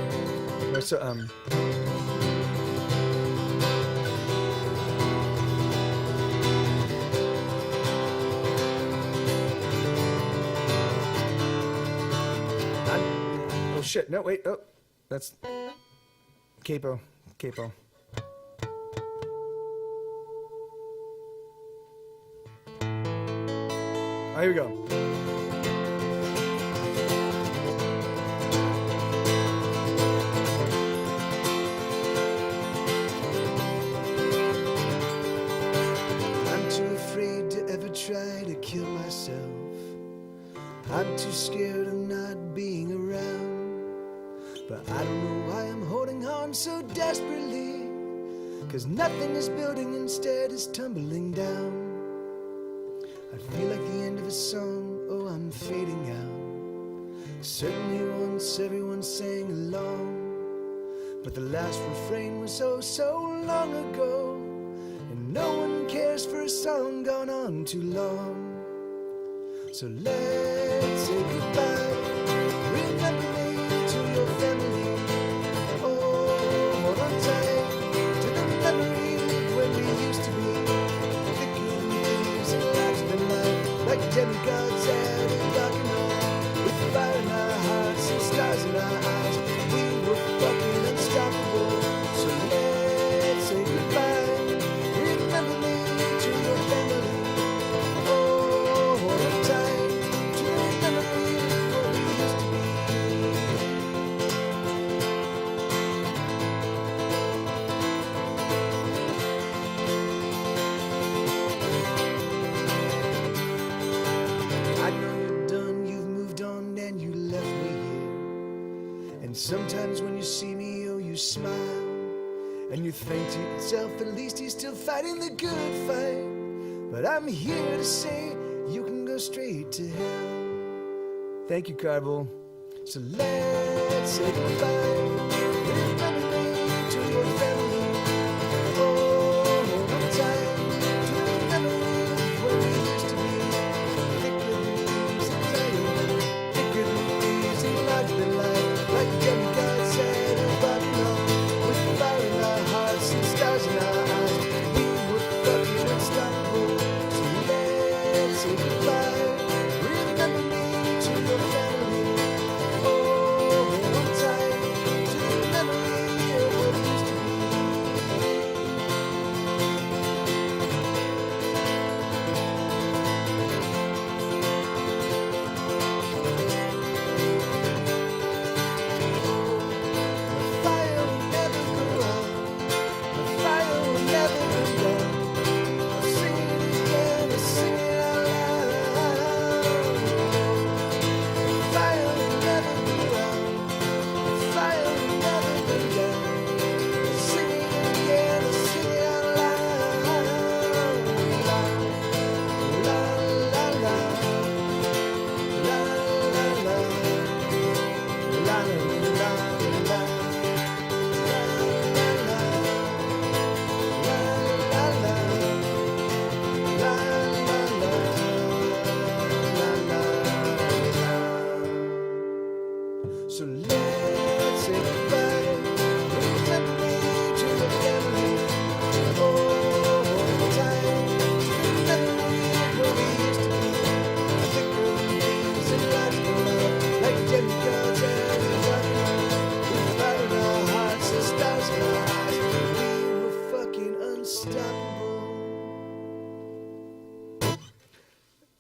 Oh shit! No, wait. Oh, that's capo. Oh, here we go. I'm too afraid to ever try to kill myself. I'm too scared of not being around. But I don't know why I'm holding on so desperately, 'cause nothing is building, instead is tumbling down. I feel like the end of a song, oh, I'm fading out. Certainly once everyone sang along, but the last refrain was oh so long ago, and no one cares for a song gone on too long. So let's say goodbye. Remember me to your family. Oh, hold on tight to the memory of when we used to be thinking things and lives of life, like demigods out in rock and roll, with fire in our hearts and stars in our eyes. We were fucking unstoppable. So let's say goodbye. Remember me to your family. Oh, hold on tight to the memory of what we used to be. I know you're done, you've moved on, and you left me here. And sometimes when you see me, oh, you smile, and you think to yourself, at least he's still fighting the good fight. But I'm here to say you can go straight to hell. Thank you, Carvel. So let's say goodbye. Remember me to your family. Oh, hold on tight to the memory of where we used to be. Thicker than thieves and tighter, thicker than thieves and larger than life, like demigods at a body long, with fire in our hearts and stars in our eyes. We were fucking unstoppable. So let's say goodbye. Remember me to your family. Oh, hold on tight to the memory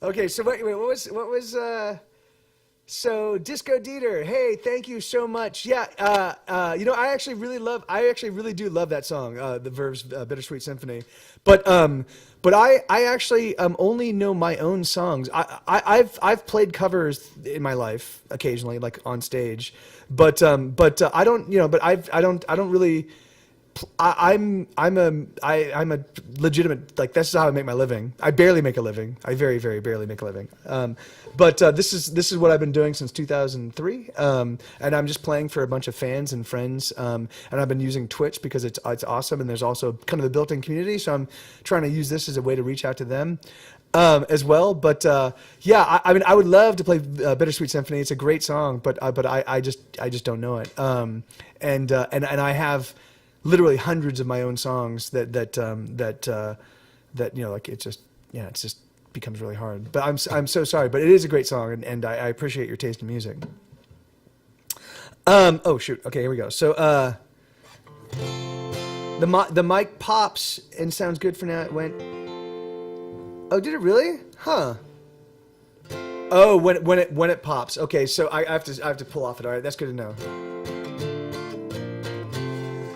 Okay, so wait, what was so Disco Dieter? Hey, thank you so much. Yeah, I actually really do love that song, the Verve's Bittersweet Symphony. But I actually only know my own songs. I've played covers in my life occasionally, like on stage, but I don't, but I don't really. I'm a legitimate, like, this is how I make my living. I barely make a living. I very, very barely make a living. But this is what I've been doing since 2003. And I'm just playing for a bunch of fans and friends. And I've been using Twitch because it's awesome. And there's also kind of a built-in community. So I'm trying to use this as a way to reach out to them. As well, but yeah, I mean, I would love to play Bittersweet Symphony. It's a great song, but I just don't know it. And I have literally hundreds of my own songs that like it's just becomes really hard. But I'm so sorry, but it is a great song, and I appreciate your taste in music. Oh shoot, okay, here we go. So the mic pops and sounds good for now. It went. Oh, did it really? Huh. Oh, when it pops. Okay, so I have to pull off it. All right, that's good to know.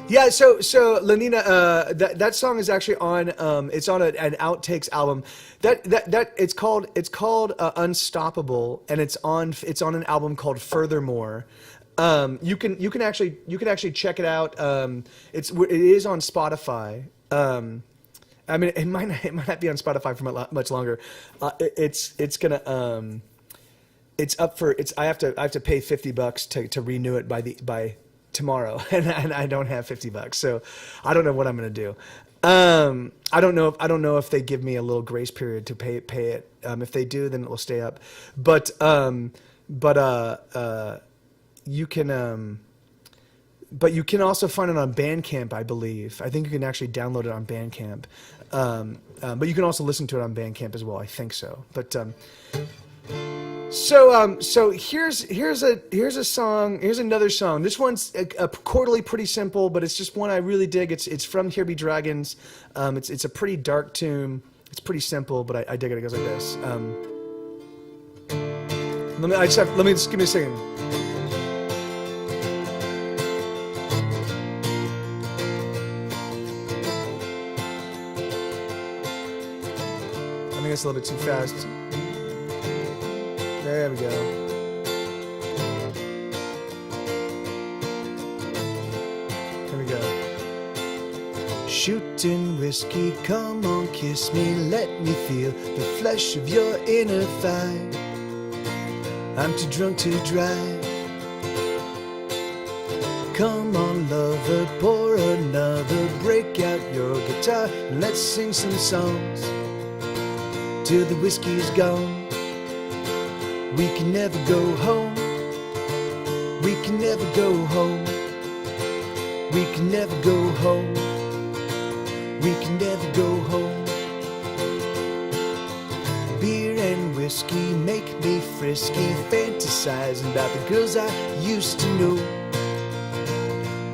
Yeah, so Lenina, that song is actually on. It's on an outtakes album. That it's called Unstoppable, and it's on an album called Furthermore. You can actually check it out. It is on Spotify. I mean, it might not be on Spotify for much longer. It's up for I have to pay $50 to renew it by tomorrow, and I don't have $50, so I don't know what I'm gonna do. I don't know if they give me a little grace period to pay it. If they do, then it will stay up. But you can. But you can also find it on Bandcamp, I believe. I think you can actually download it on Bandcamp. But you can also listen to it on Bandcamp as well. I think so. But so here's a song. Here's another song. This one's chordally pretty simple, but it's just one I really dig. It's from Here Be Dragons. It's a pretty dark tune. It's pretty simple, but I dig it. It goes like this. Let me just give me a second. I think it's a little bit too fast. There we go. Here we go. Shooting whiskey, come on, kiss me, let me feel the flesh of your inner thigh. I'm too drunk to drive. Come on, lover, pour another, break out your guitar, and let's sing some songs till the whiskey's gone. We can never go home. We can never go home. We can never go home. We can never go home. Beer and whiskey make me frisky, fantasizing about the girls I used to know.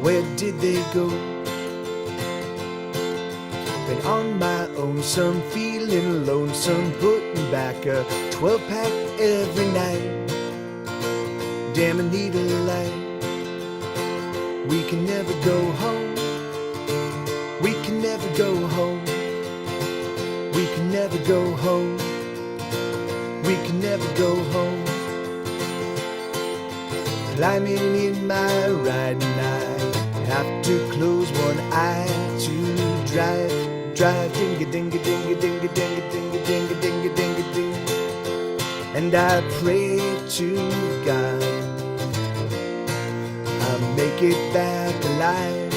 Where did they go? Been on my own, some feeling lonesome, putting back a 12-pack every night. Damn, I need a light. We can never go home. We can never go home. We can never go home. We can never go home. Climbing in my ride, and I have to close one eye to drive. Drive, ding-a-ding-a-ding-a-ding-a-ding-a-ding-a-ding-a-ding-a-ding. And I pray to God I'll make it back alive.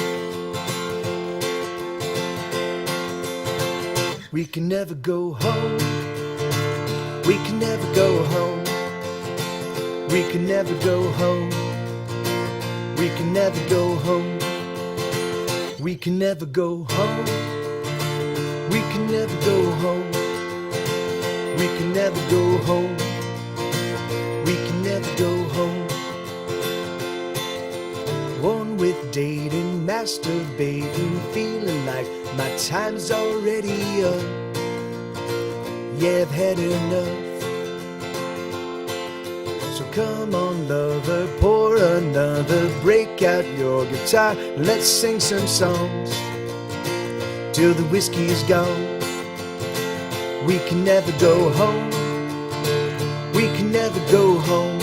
We can never go home. We can never go home. We can never go home. We can never go home. We can never go home. We can never go home. We can never go home. We can never go home. One with dating, masturbating, feeling like my time's already up. Yeah, I've had enough. come on, lover, pour another, break out your guitar, let's sing some songs till the whiskey's gone. We can never go home. We can never go home.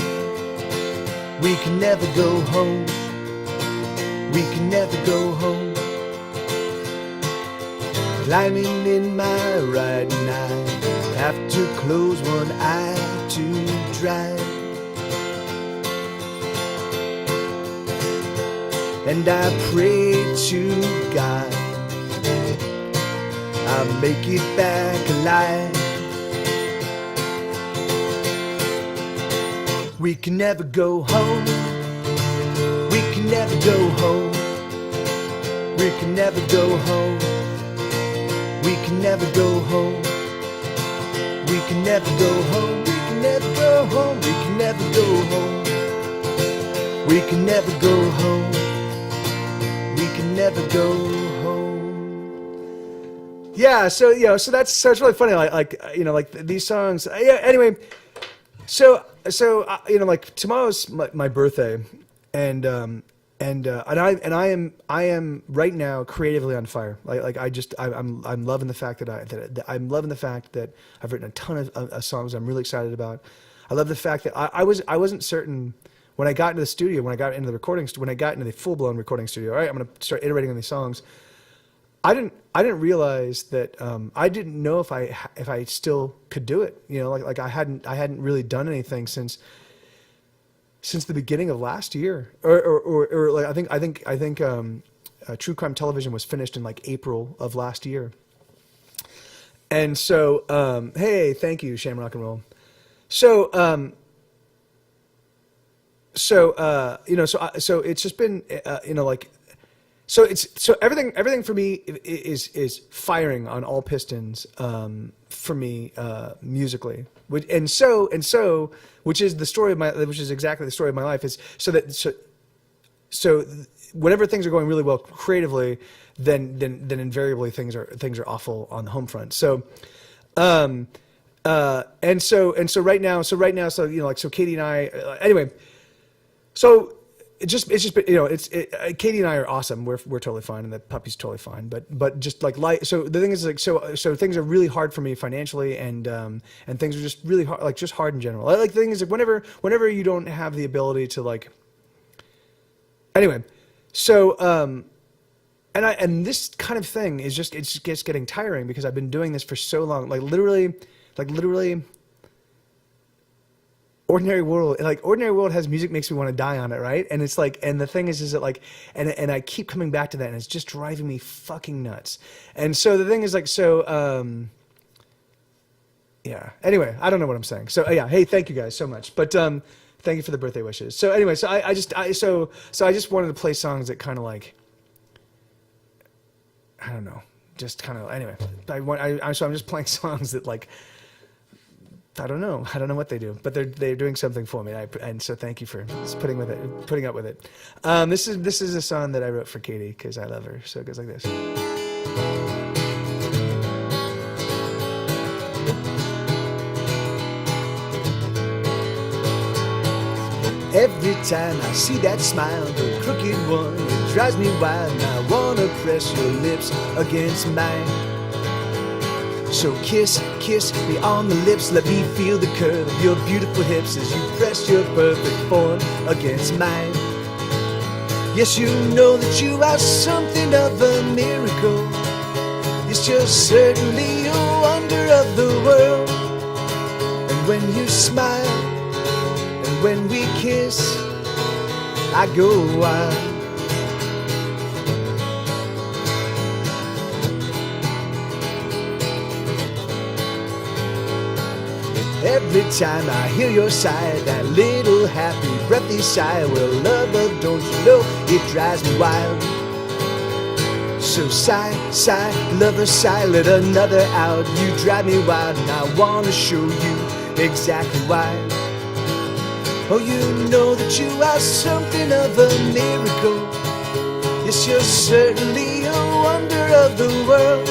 We can never go home. We can never go home. Climbing in my ride and I have to close one eye to drive. And I pray to God I'll make it back alive. We can never go home. We can never go home. We can never go home. We can never go home. We can never go home. We can never go home. We can never go home. We can never go home. We can never go home. Yeah, so so that's really funny. Like these songs. Yeah. Anyway, so like tomorrow's my birthday, and I am right now creatively on fire. I'm loving the fact that I'm loving the fact that I've written a ton of songs I'm really excited about. I love the fact that I wasn't certain when I got into the studio, when I got into the full-blown recording studio. All right, I'm going to start iterating on these songs. I didn't realize that I didn't know if I still could do it. Like I hadn't really done anything since the beginning of last year, or like I think True Crime Television was finished in like April of last year. And so hey, thank you, Sham Rock and Roll. So so it's just been so everything for me is firing on all pistons for me musically, which is the story of which is exactly the story of my life, is so whenever things are going really well creatively, then invariably things are awful on the home front. So and so right now Katie and I anyway. So it's just Katie and I are awesome. We're totally fine, and the puppy's totally fine. But just like so the thing is so things are really hard for me financially, and things are just really hard, just hard in general. Like the thing is, like whenever you don't have the ability to like. Anyway, so and this kind of thing is just getting tiring because I've been doing this for so long, like literally. Ordinary World has Music Makes Me Want to Die on it, right? And it's like, and the thing is that like, and I keep coming back to that, and it's just driving me fucking nuts. And so the thing is like, yeah. Anyway, I don't know what I'm saying. So yeah, hey, thank you guys so much. But thank you for the birthday wishes. So anyway, so I just wanted to play songs that kind of like, I don't know, just kind of anyway. So I'm just playing songs that like. I don't know what they do, but they're doing something for me, and so thank you for putting up with it. This is a song that I wrote for Katie because I love her. So it goes like this. Every time I see that smile, the crooked one, it drives me wild, and I wanna press your lips against mine. So kiss me on the lips, let me feel the curve of your beautiful hips as you press your perfect form against mine. Yes, you know that you are something of a miracle. Yes, you're certainly a wonder of the world. And when you smile, and when we kiss, I go wild. Every time I hear your sigh, that little happy breathy sigh, well, lover, don't you know it drives me wild. So sigh, lover, sigh, let another out. You drive me wild, and I wanna show you exactly why. Oh, you know that you are something of a miracle. Yes, you're certainly a wonder of the world.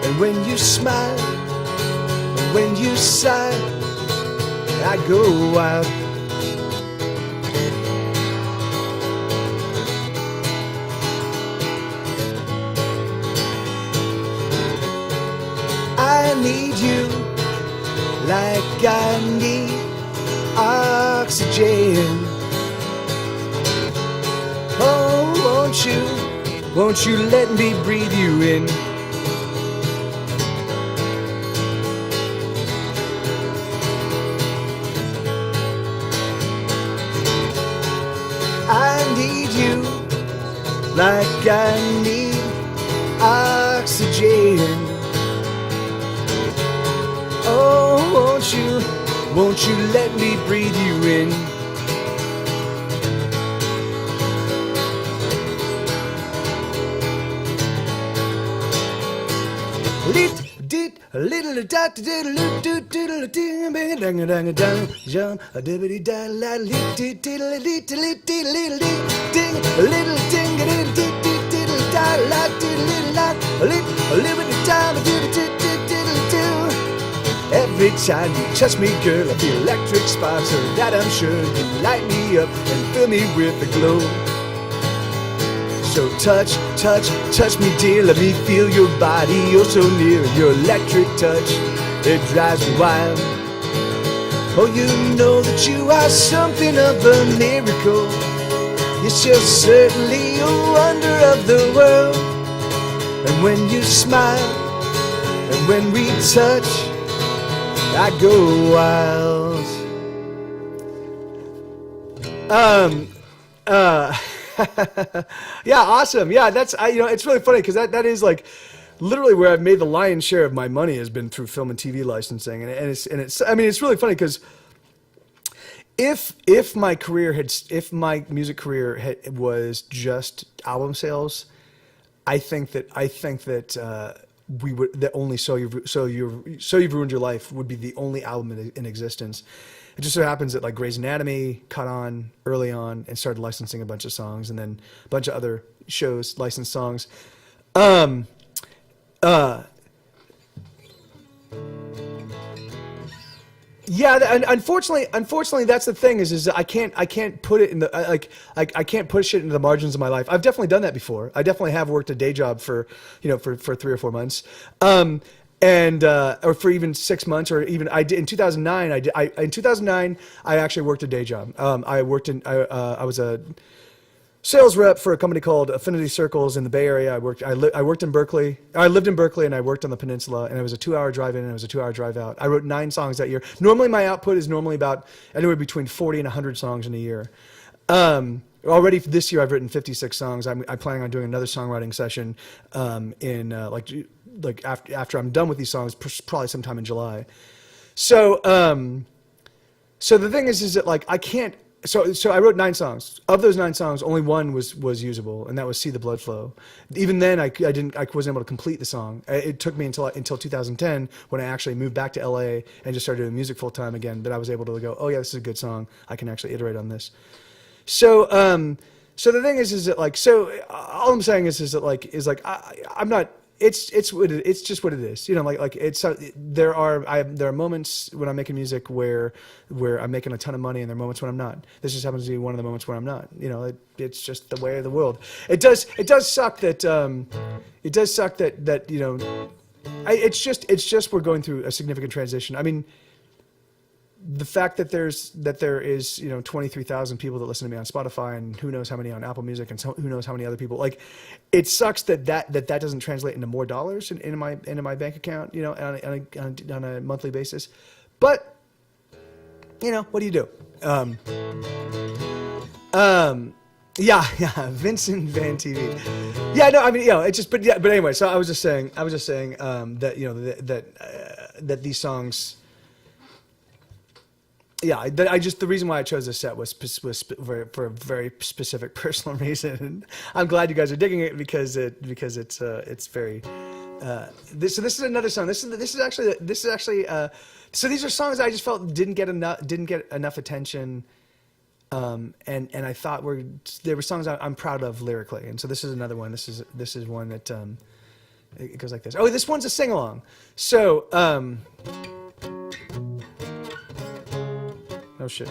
And when you smile, when you sigh, I go wild. like I need oxygen. Oh, won't you let me breathe you in? I need you like I need oxygen. Oh, won't you let me breathe you in? Little dot diddle doo diddle ding bang dang dang dang jump a dibbity da la lit diddle diddle diddle ding little ding diddle da la diddle la lit living time diddle diddle do. Every time you touch me, girl, I feel electric sparks, so that I'm sure you light me up and fill me with the glow. So touch me dear, let me feel your body, you're so near, your electric touch, it drives me wild. Oh, you know that you are something of a miracle, you're so certainly a wonder of the world. And when you smile, and when we touch, I go wild. Yeah, awesome. Yeah, that's it's really funny because that is like literally where I've made the lion's share of my money has been through film and TV licensing, and it's I mean it's really funny because if my music career was just album sales, I think that we would that only so you've ruined your life would be the only album in existence. It just so happens that like Grey's Anatomy caught on early on and started licensing a bunch of songs, and then a bunch of other shows licensed songs. Yeah, and unfortunately, that's the thing is that I can't put it in the I can't push it into the margins of my life. I've definitely done that before. I definitely have worked a day job for 3 or 4 months, and or for even 6 months, or even I did in 2009. In 2009 I actually worked a day job. I was a sales rep for a company called Affinity Circles in the Bay Area. I worked in Berkeley. I lived in Berkeley and I worked on the peninsula, and it was a 2-hour drive in and it was a 2-hour drive out. I wrote 9 songs that year. Normally my output is normally about anywhere between 40 and 100 songs in a year. Already this year I've written 56 songs. I'm planning on doing another songwriting session in like after I'm done with these songs, probably sometime in July. So so the thing is that like I can't. So I wrote 9 songs. Of those 9 songs, only one was usable, and that was "See the Blood Flow." Even then, I wasn't able to complete the song. It took me until 2010 when I actually moved back to LA and just started doing music full time again that I was able to go, oh yeah, this is a good song. I can actually iterate on this. So so the thing is that like all I'm saying is that I'm not. It's just what it is, like it's there are moments when I'm making music where I'm making a ton of money, and there are moments when I'm not. This just happens to be one of the moments when I'm not. It's just the way of the world. It does suck that it's just we're going through a significant transition. I mean, the fact that there is 23,000 people that listen to me on Spotify, and who knows how many on Apple Music, and who knows how many other people, like it sucks that doesn't translate into more dollars into my bank account, on a monthly basis. But what do you do? Yeah, Vincent Van TV. Yeah, no, I mean, it's just, but anyway. So I was just saying that that these songs. Yeah, the reason why I chose this set was for a very specific personal reason. And I'm glad you guys are digging it because it's very. So this is another song. This is actually. So these are songs I just felt didn't get enough attention, and I thought there were songs I'm proud of lyrically, and so this is another one. This is one that it goes like this. Oh, this one's a sing along. So. Oh shit.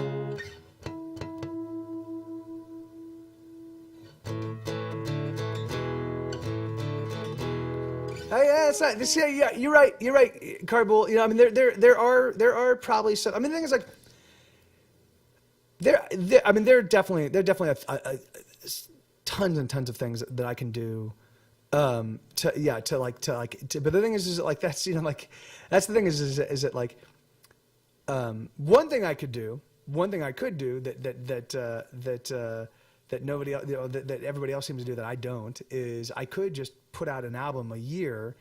Oh yeah, it's not. This, yeah, yeah, you're right. You're right, Carbol. You know, I mean, there are probably some. I mean, the thing is like, I mean, there are definitely tons and tons of things that I can do. But the thing is like that's like that's the thing is it like one thing I could do that nobody else, that everybody else seems to do that I don't is I could just put out an album a year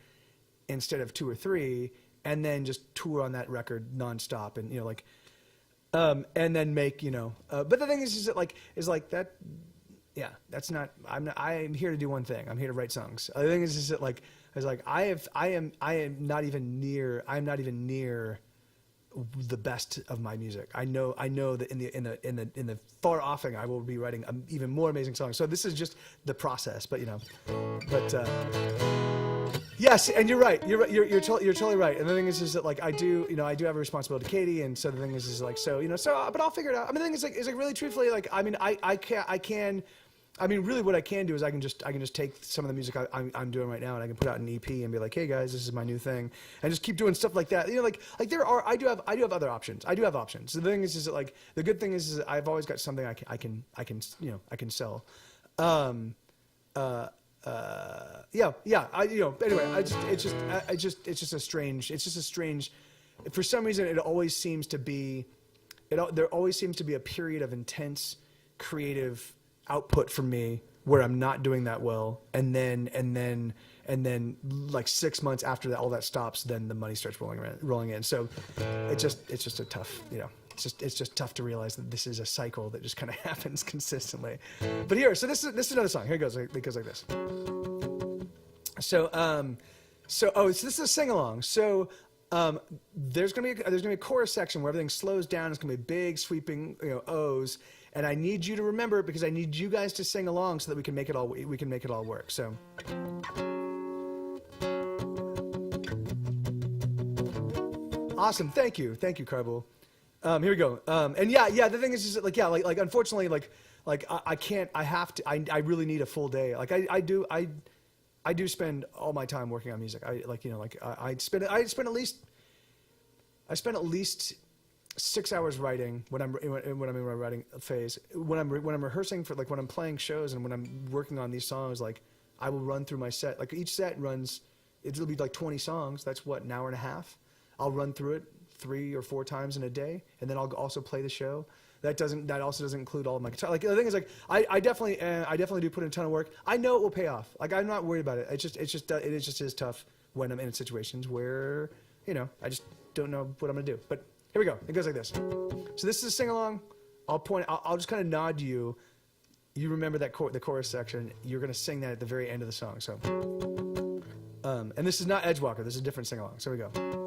instead of 2 or 3 and then just tour on that record nonstop and and then make but the thing is that like that. Yeah, that's not. I'm here to do one thing. I'm here to write songs. The thing is that like, I am not even near. I'm not even near the best of my music. I know that in the far offing, I will be writing even more amazing songs. So this is just the process. But yes, and you're right. You're totally right. And the thing is that like I do have a responsibility to Katie, and so the thing is like but I'll figure it out. I mean, the thing is like really truthfully like I mean I can. I mean, really, what I can do is I can just take some of the music I'm doing right now, and I can put out an EP and be like, "Hey guys, this is my new thing," and just keep doing stuff like that. Like I do have other options. I do have options. The thing is that like the good thing is that I've always got something I can sell. Anyway, it's just a strange. For some reason, there always seems to be a period of intense creative output from me where I'm not doing that well, and then like 6 months after that, all that stops, then the money starts rolling in. So it's just a tough, it's just tough to realize that this is a cycle that just kind of happens consistently. But so this is another song. Here it goes. It goes like this. So this is a sing along. So there's gonna be a chorus section where everything slows down. It's gonna be big sweeping O's. And I need you to remember it because I need you guys to sing along so that we can make it all work. So awesome, thank you, Carbol. Here we go. And the thing is like unfortunately I can't. I have to. I really need a full day. Like I do spend all my time working on music. I spend at least 6 hours writing when I'm in my writing phase. When I'm rehearsing for when I'm playing shows and when I'm working on these songs, like I will run through my set. Like each set runs, it'll be like 20 songs. That's what, an hour and a half. I'll run through it 3 or 4 times in a day, and then I'll also play the show. That also doesn't include all of my guitar. Like the thing is like I definitely do put in a ton of work. I know it will pay off. Like I'm not worried about it. It just is tough when I'm in situations where I just don't know what I'm gonna do. But here we go. It goes like this. So this is a sing-along. I'll just kind of nod to you. You remember that the chorus section. You're going to sing that at the very end of the song. So, and this is not Edgewalker. This is a different sing-along. So here we go.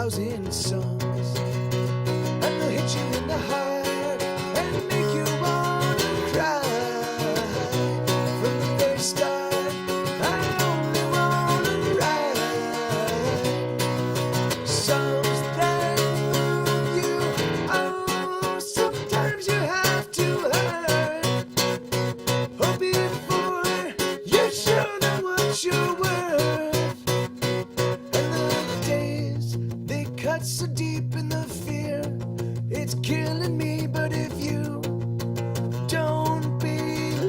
1,000 songs, and they'll hit you in the heart and make you wanna cry. From the very start, I only wanna write songs that move you. Oh, sometimes you have to hurt. Oh, before you show them what you're worth. And the days, they cut so deep in the fear, it's killing me. But if you don't believe,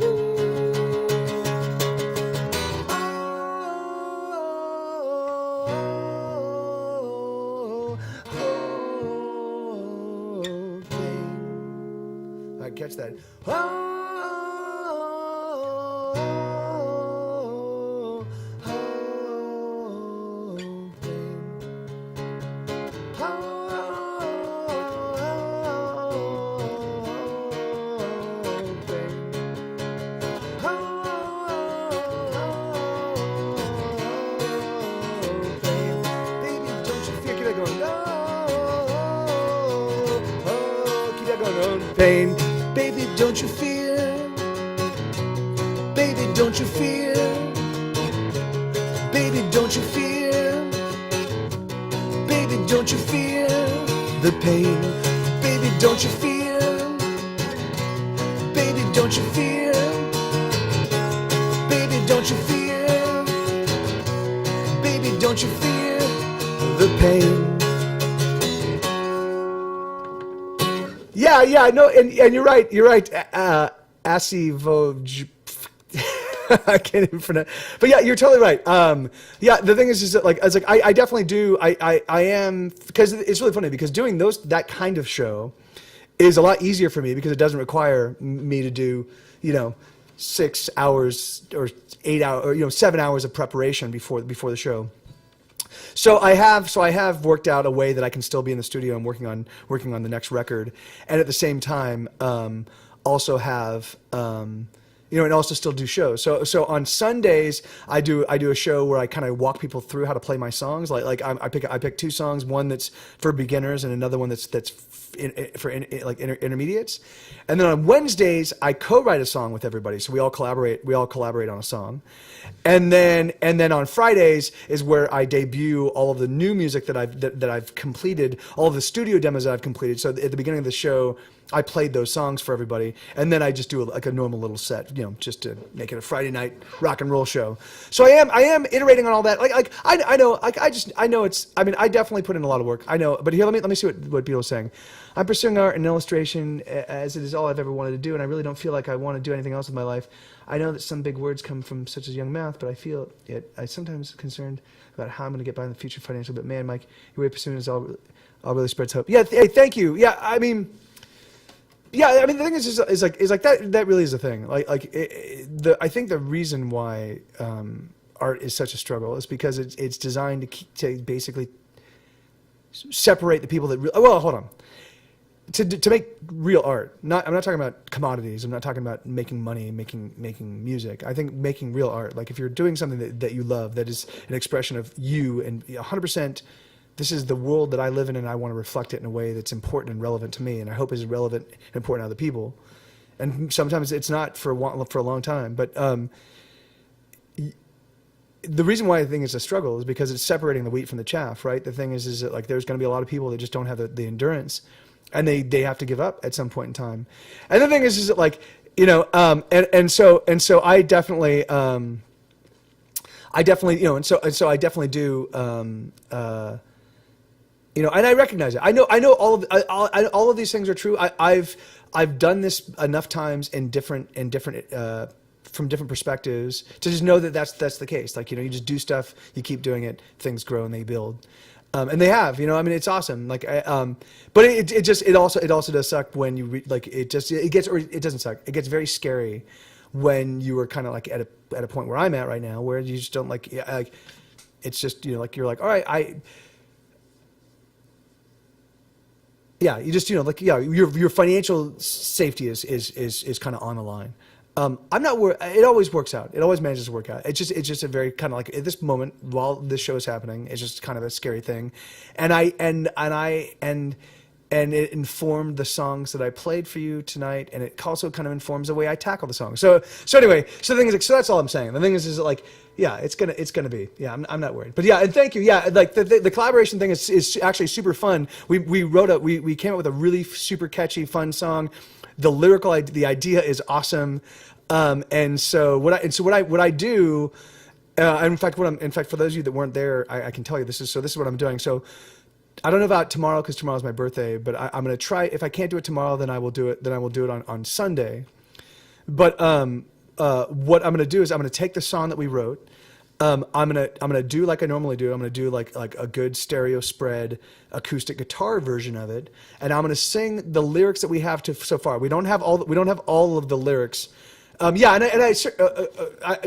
I catch that. Baby, don't you fear? Keep that going. Keep that going. Pain. Baby, don't you fear? Baby, don't you fear? Baby, don't you fear? Baby, don't you fear the pain? Baby, don't you fear? Baby, don't you fear? Baby, don't you fear? Baby, don't you fear the pain? Yeah, no, and you're right. Asivoj. I can't even pronounce. But yeah, you're totally right. Yeah, the thing is that like, I definitely do. I am, because it's really funny because doing that kind of show is a lot easier for me because it doesn't require me to do, 6 hours or 8 hours or 7 hours of preparation before the show. So I have worked out a way that I can still be in the studio and working on the next record, and at the same time also have and also still do shows. So on Sundays I do a show where I kind of walk people through how to play my songs. Like I pick 2 songs, one that's for beginners and another one that's for intermediates. And then on Wednesdays I co-write a song with everybody, so we all collaborate on a song. And then on Fridays is where I debut all of the new music that I've completed, all of the studio demos that I've completed. So at the beginning of the show, I played those songs for everybody, and then I just do a normal little set, just to make it a Friday night rock and roll show. So I am iterating on all that. I know it's. I mean, I definitely put in a lot of work. I know, but here, let me see what Beetle is saying. I'm pursuing art and illustration as it is all I've ever wanted to do, and I really don't feel like I want to do anything else with my life. I know that some big words come from such a young mouth, but I feel it. I'm sometimes concerned about how I'm going to get by in the future financially. But man, Mike, your way of pursuing is all really spreads hope. Yeah, hey, thank you. Yeah, I mean, the thing is like that really is a thing. I think the reason why art is such a struggle is because it's designed to basically separate the people that. Well, hold on. To make real art, I'm not talking about commodities. I'm not talking about making money, making music. I think making real art, like if you're doing something that you love, that is an expression of you, and 100%, this is the world that I live in, and I want to reflect it in a way that's important and relevant to me, and I hope is relevant and important to other people. And sometimes it's not for a long time, but the reason why I think it's a struggle is because it's separating the wheat from the chaff, right? The thing is that like there's going to be a lot of people that just don't have the endurance. And they have to give up at some point in time. And the thing is that like, and so I definitely do, and I recognize it. I know all of these things are true. I've done this enough times in different from different perspectives to just know that that's the case. Like, you just do stuff, you keep doing it, things grow and they build. And they have, it's awesome. Like, but it also does suck when you it doesn't suck. It gets very scary when you are kind of like at a point where I'm at right now, where you just don't it's just, you're like, all right, you just, your financial safety is kind of on the line. I'm not worried. It always works out. It always manages to work out. It's just a very kind of like at this moment while this show is happening, it's just kind of a scary thing, and it informed the songs that I played for you tonight, and it also kind of informs the way I tackle the songs. So anyway, so the thing is, like, so that's all I'm saying. The thing is that, like, yeah, it's gonna be. Yeah, I'm not worried. But yeah, and thank you. Yeah, like the collaboration thing is actually super fun. We came up with a really super catchy, fun song. The idea is awesome. And so what I do, in fact, for those of you that weren't there, I can tell you this is what I'm doing. So I don't know about tomorrow because tomorrow's my birthday, but I'm going to try. If I can't do it tomorrow, then I will do it. Then I will do it on Sunday. But what I'm going to do is I'm going to take the song that we wrote. I'm gonna do like I normally do. I'm gonna do like a good stereo spread acoustic guitar version of it, and I'm gonna sing the lyrics that we have so far. We don't have all of the lyrics. Yeah,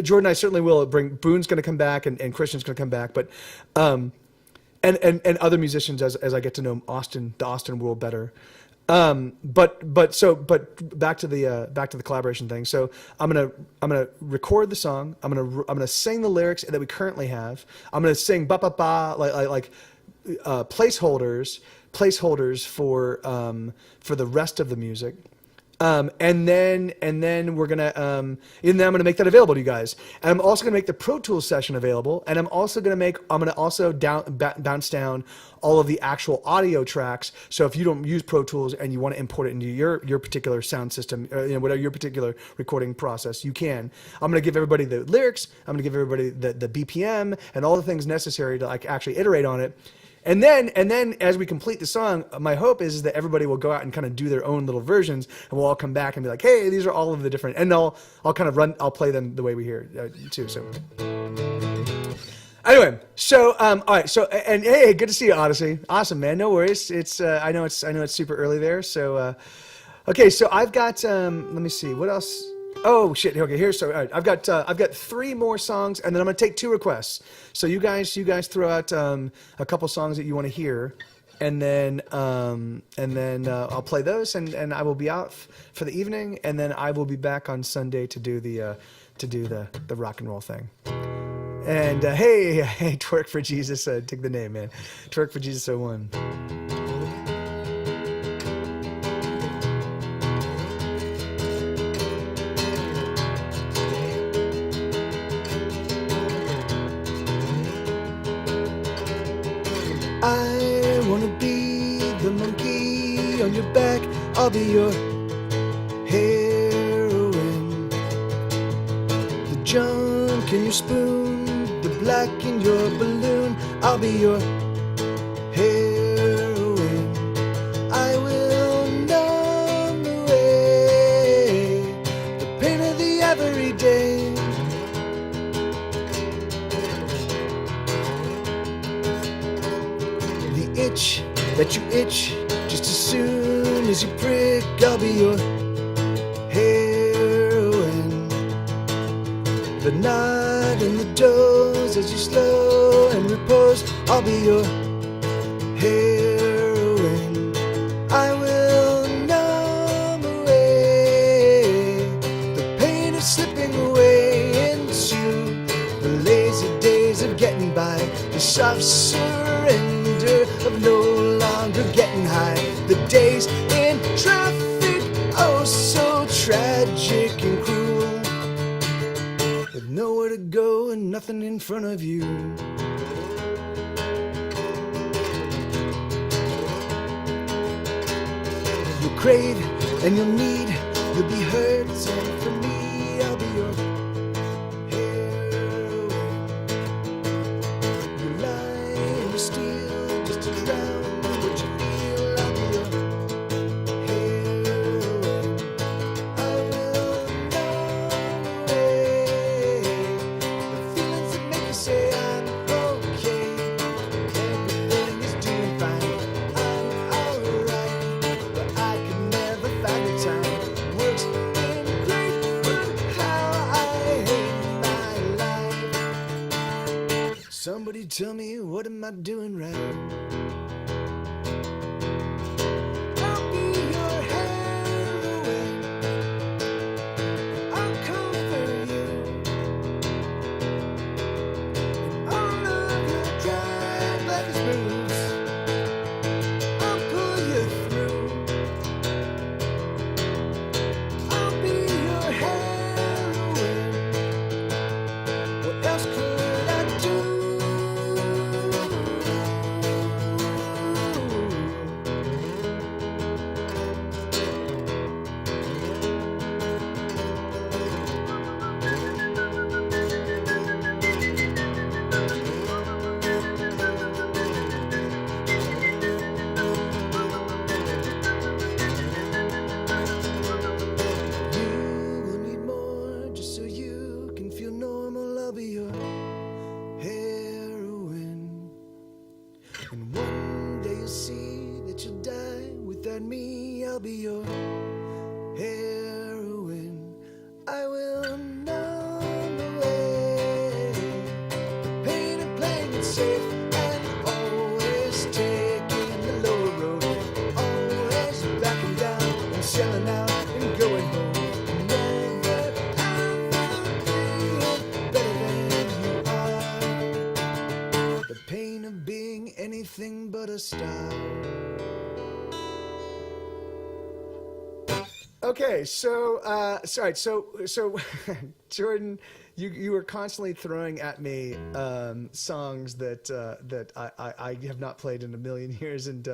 Jordan, I certainly will bring. Boone's gonna come back, and Christian's gonna come back, but and other musicians as I get to know the Austin world better. But back to the collaboration thing. So I'm gonna record the song. I'm gonna sing the lyrics that we currently have. I'm gonna sing ba ba ba like placeholders for the rest of the music. And then we're gonna and then I'm gonna make that available to you guys. And I'm also gonna make the Pro Tools session available. And I'm gonna also bounce down all of the actual audio tracks. So if you don't use Pro Tools and you want to import it into your particular sound system, whatever your particular recording process, you can. I'm gonna give everybody the lyrics. I'm gonna give everybody the BPM and all the things necessary to like actually iterate on it. And then as we complete the song, my hope is that everybody will go out and kind of do their own little versions, and we'll all come back and be like, hey, these are all of the different, and I'll I'll play them the way we hear too. So anyway, so all right, so and hey, good to see you, Odyssey. Awesome, man. No worries. It's I know it's super early there. So okay, so I've got let me see what else. Oh shit! Okay, here. So all right, I've got 3 more songs, and then I'm gonna take 2 requests. So you guys throw out a couple songs that you want to hear, and then I'll play those, and I will be out for the evening, and then I will be back on Sunday to do the rock and roll thing. And hey, Twerk for Jesus, take the name, man. Twerk for Jesus 01. I wanna be the monkey on your back. I'll be your heroine. The junk in your spoon, the black in your balloon. I'll be your heroine. I will numb away the pain of the everyday. Itch that you itch just as soon as you prick. I'll be your heroine. The knot in the doze as you slow and repose. I'll be your heroine. I will numb away the pain of slipping away into the lazy days of getting by, the soft surrender of no longer getting high, the days in traffic, oh so tragic and cruel, with nowhere to go and nothing in front of you. You'll crave and you'll need, you'll be hurt, and for me I'll be your heroine. You lie and you steal just to drown what you feel. I'll be your heroine. I will numb away the feelings that make you say I'm okay. Everything is doing fine. I'm alright, but I can never find the time. Work's been great, but how I hate my life. Somebody tell me, what am I doing right? I'll be your heroine. I'll but a star. Okay, sorry. So, Jordan, you were constantly throwing at me songs that I have not played in a million years and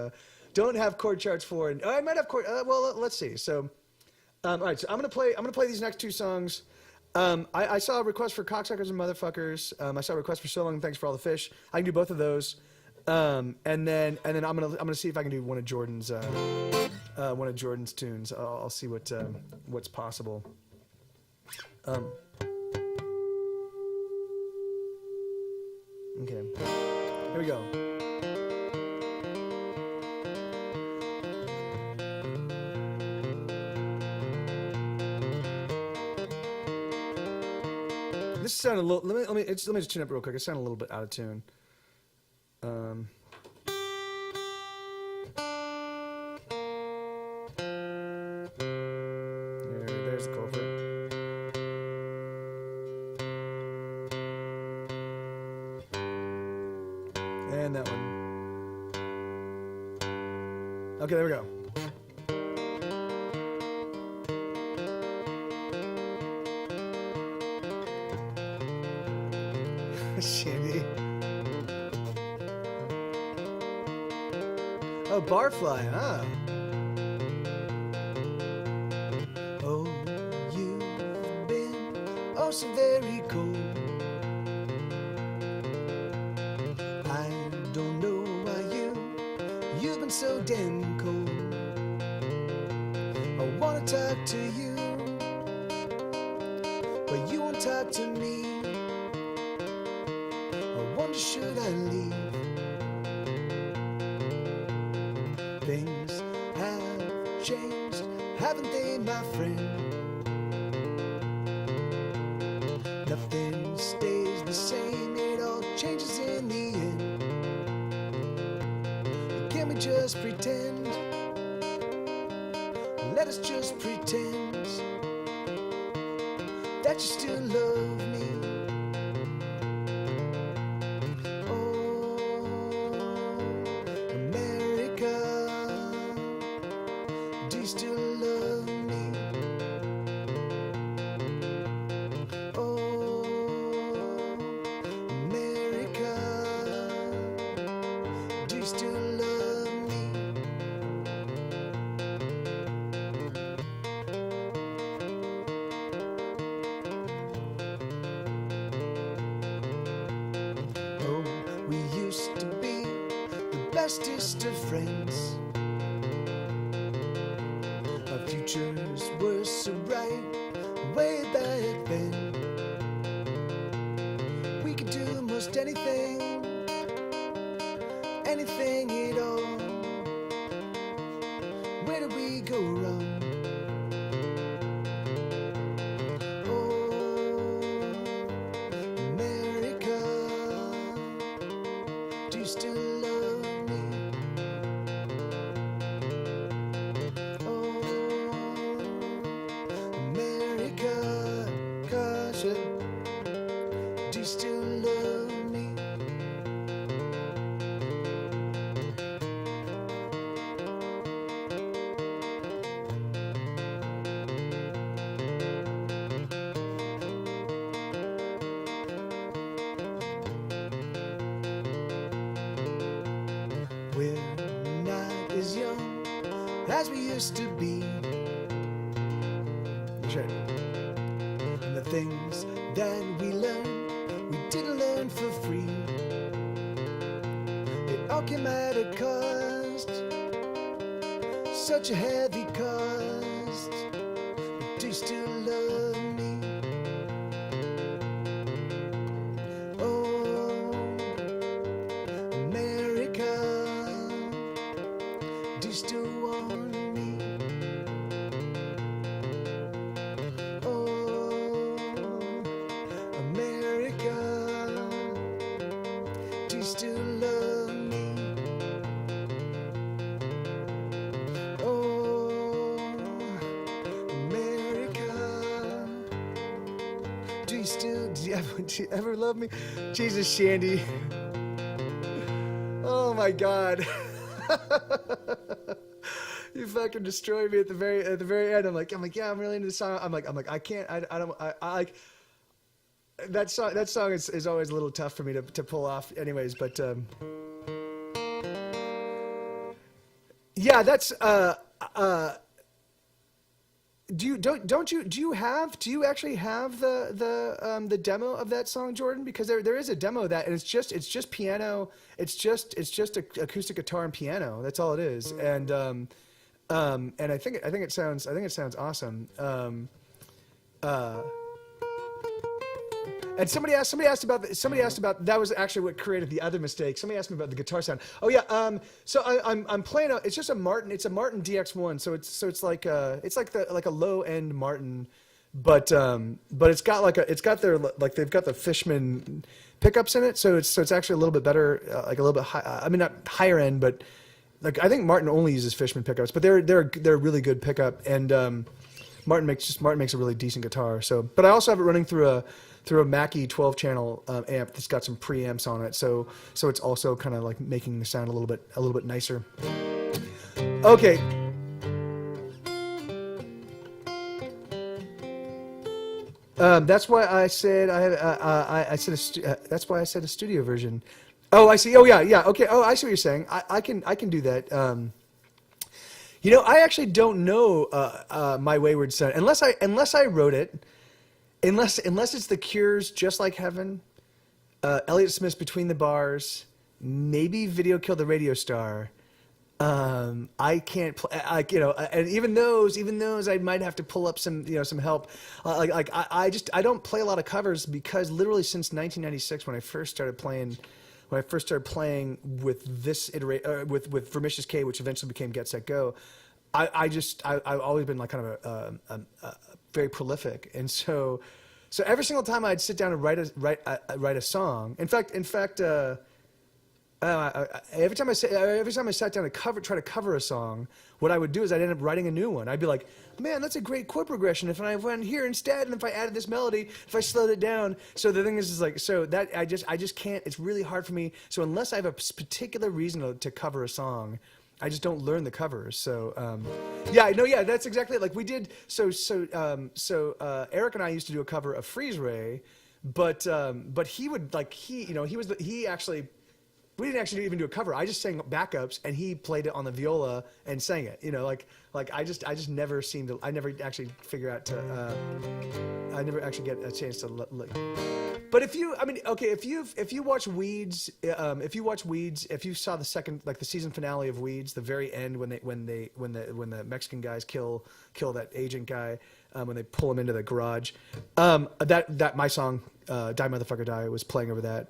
don't have chord charts for. And I might have chord. Well, let's see. So, all right. So I'm gonna play these next two songs. I saw a request for Cocksuckers and Motherfuckers. I saw a request for So Long and Thanks for All the Fish. I can do both of those. And then I'm gonna see if I can do one of Jordan's tunes. I'll see what's possible. Okay, here we go. This sounded a little. Let me just tune up real quick. It sounded a little bit out of tune. There's the culprit. And that one. Okay, there we go. Shandy. Oh, barfly, huh? Oh, you've been oh so very cold. I don't know why you've been so damn cold. I wanna talk to you, but you won't talk to me. I wonder should I leave? Things have changed, haven't they, my friend? Nothing stays the same, it all changes in the end. Can we just pretend? Let us just pretend that you still love me. Bestest of friends. Our futures were so bright way back then. We could do most anything, anything at all. Where did we go wrong? Oh, America, do you still love me? Do you still love me? We're not as young as we used to be. That's right. And the things that we learned, we didn't learn for free. It all came at a cost, such a heavy cost. But do you still love me? Oh, America, do you still want me? Do you still love me? Oh, America, do you ever love me? Jesus, Shandy. Oh my god. You fucking destroyed me at the very end. I'm like, yeah, I'm really into the song. I'm like, I can't, I don't, I like that song. That song is always a little tough for me to pull off, anyways. But yeah, that's do you actually have the demo of that song, Jordan? Because there is a demo of that, and it's just piano. It's just acoustic guitar and piano. That's all it is. And I think it sounds awesome. And somebody asked about that was actually what created the other mistake. Somebody asked me about the guitar sound. Oh yeah. So I'm playing it's just a Martin. It's a Martin DX1. So it's like a low end Martin, but it's got they've got the Fishman pickups in it. So it's actually a little bit better, like a little bit high. I mean, not higher end, but like I think Martin only uses Fishman pickups, but they're a really good pickup. And Martin makes a really decent guitar. So, but I also have it running through a Mackie 12-channel amp that's got some preamps on it. So it's also kind of like making the sound a little bit nicer. Okay. That's why I said that's why I said a studio version. Oh, I see. Oh yeah. Okay. Oh, I see what you're saying. I can do that. I actually don't know My Wayward Son unless I wrote it. Unless it's The Cure's Just Like Heaven, Elliott Smith's Between the Bars, maybe Video Killed the Radio Star. I can't play, and even those, I might have to pull up some help. I don't play a lot of covers because literally since 1996 when I first started playing with this with Vermicious K, which eventually became Get Set Go, I've always been like kind of a very prolific, and so every single time I'd sit down and write a song. In fact, every time I sat down to try to cover a song, what I would do is I'd end up writing a new one. I'd be like, man, that's a great chord progression. If I went here instead, and if I added this melody, if I slowed it down. So the thing is like, so that I just can't. It's really hard for me. So unless I have a particular reason to cover a song, I just don't learn the covers. So that's exactly it. Like we did. So Eric and I used to do a cover of Freeze Ray, but he would we didn't actually even do a cover. I just sang backups, and he played it on the viola and sang it. I just never seemed to. I never actually figure out to. I never actually get a chance to look. But if you watch Weeds, if you saw the second, like the season finale of Weeds, the very end when the Mexican guys kill that agent guy, when they pull him into the garage, that my song, Die Motherfucker Die, was playing over that.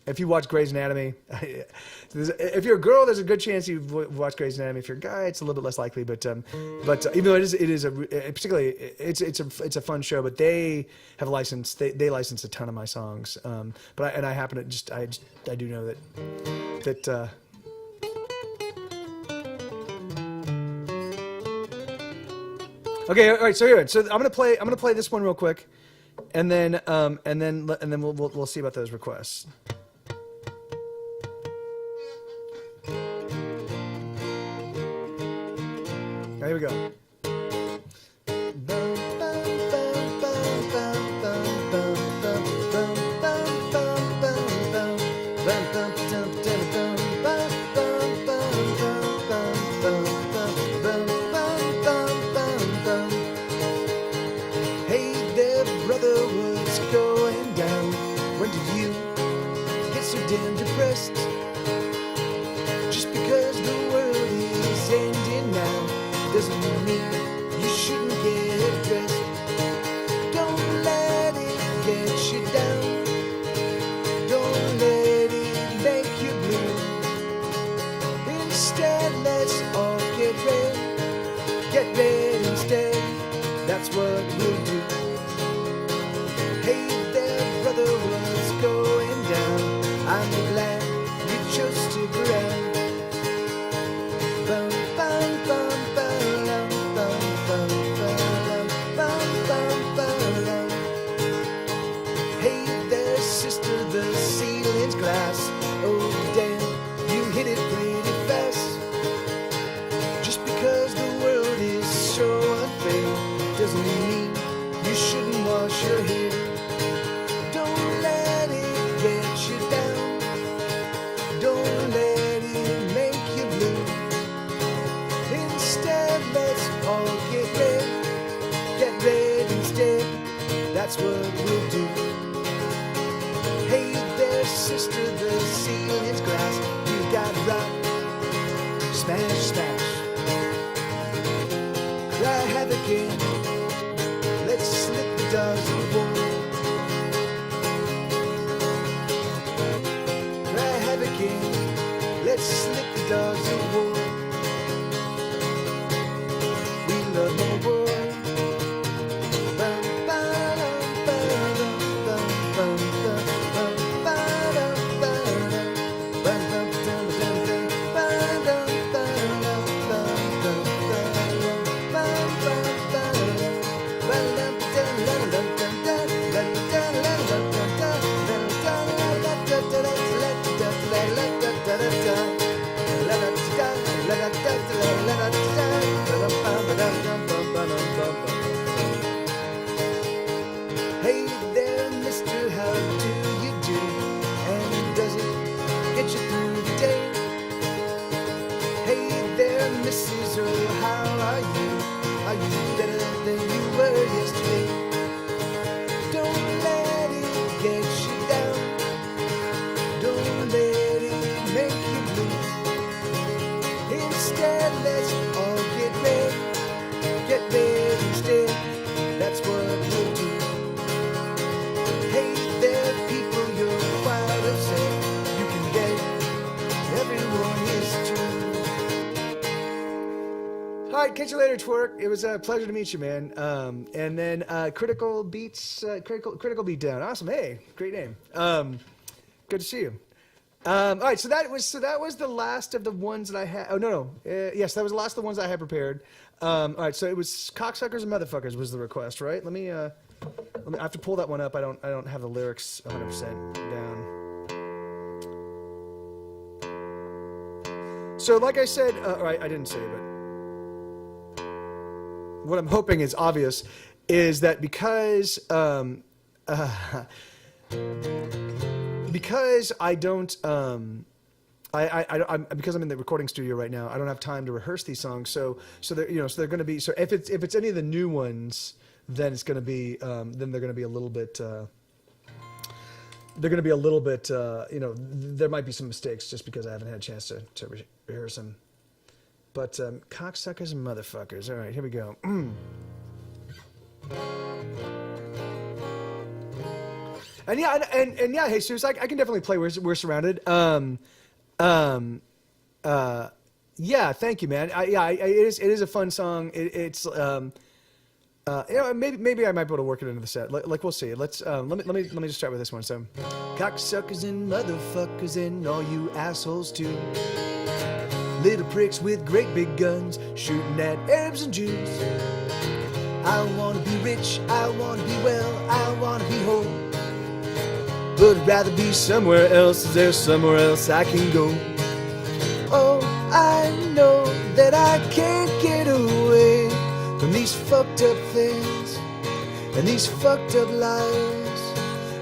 If you watch Grey's Anatomy, if you're a girl, there's a good chance you watch Grey's Anatomy. If you're a guy, it's a little bit less likely. But even though it's a fun show, but they have licensed they license a ton of my songs. But I happen to just I do know that. Okay, all right. So here, so I'm gonna play this one real quick, and then we'll see about those requests. Here we go. Just because the world is ending now doesn't mean you shouldn't get dressed. Don't let it get you down. Don't let it make you blue. Instead, let's all get red. Get red instead. That's what we'll do. Hey there, brother, what's going down? I'm glad you chose to stick around. Bum, bum, bum, ba-dum, bum, bum, ba-dum, bum, bum, ba-dum. Hey there, sister, the ceiling's glass. Oh damn, you hit it doesn't mean you shouldn't wash your hair. Don't let it get you down. Don't let it make you blue. Instead, let's all get red. Get red instead. That's what we'll do. Hey there, sister, the ceiling's glass. You got rock. Smash, smash. Cry havoc in. Let's slip the doors of war. Cry havoc in. Let's slip the doors of war. We love no war. Hey there, mister, how do you do? And does it get you through the day? Hey there, Mrs. Earl, how are you? Are you better than you were yesterday? Don't let it get you down. Don't let it make you blue. Instead, let's all get red. Get red instead. That's what we'll do. Hey there, people, you're quite upset. You can get everyone is true. All right, catch you later, Twerk. It was a pleasure to meet you, man. And then Critical Beats, Critical Beat Down. Awesome. Hey, great name. Good to see you. All right, so that was the last of the ones that I had. Oh no. Yes, that was the last of the ones I had prepared. All right, so it was Cocksuckers and Motherfuckers was the request, right? Let me. I have to pull that one up. I don't have the lyrics 100% down. So, like I said, right, I didn't say, but what I'm hoping is obvious is that because I don't. Because I'm in the recording studio right now, I don't have time to rehearse these songs. So they're going to be. So if it's any of the new ones, then it's going to be. Then they're going to be a little bit. They're going to be a little bit. There might be some mistakes just because I haven't had a chance to rehearse them. But cocksuckers and motherfuckers. All right, here we go. And yeah, and yeah, Jesus, I can definitely play We're Surrounded. Yeah, thank you, man. It is a fun song. It's maybe I might be able to work it into the set. Like we'll see. Let me just start with this one. So, cocksuckers and motherfuckers and all you assholes too. Little pricks with great big guns shooting at Arabs and Jews. I wanna be rich, I wanna be well, I wanna be whole. But I'd rather be somewhere else. Is there somewhere else I can go? Oh, I know that I can't get away from these fucked up things and these fucked up lives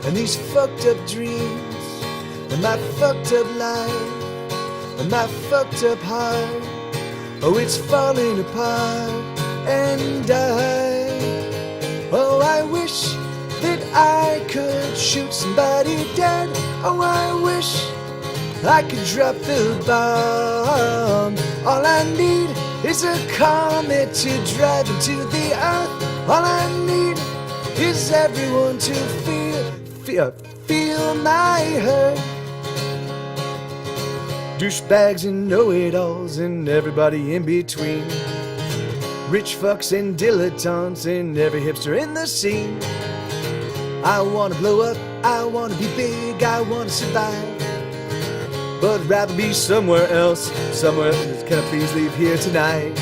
and these fucked up dreams and my fucked up life and my fucked up heart. Oh, it's falling apart and I wish that I could shoot somebody dead. Oh, I wish I could drop the bomb. All I need is a comet to drive into the earth. All I need is everyone to feel my hurt. Douchebags and know-it-alls and everybody in between. Rich fucks and dilettantes and every hipster in the scene. I wanna blow up, I wanna be big, I wanna survive. But I'd rather be somewhere else, somewhere. Can I please leave here tonight?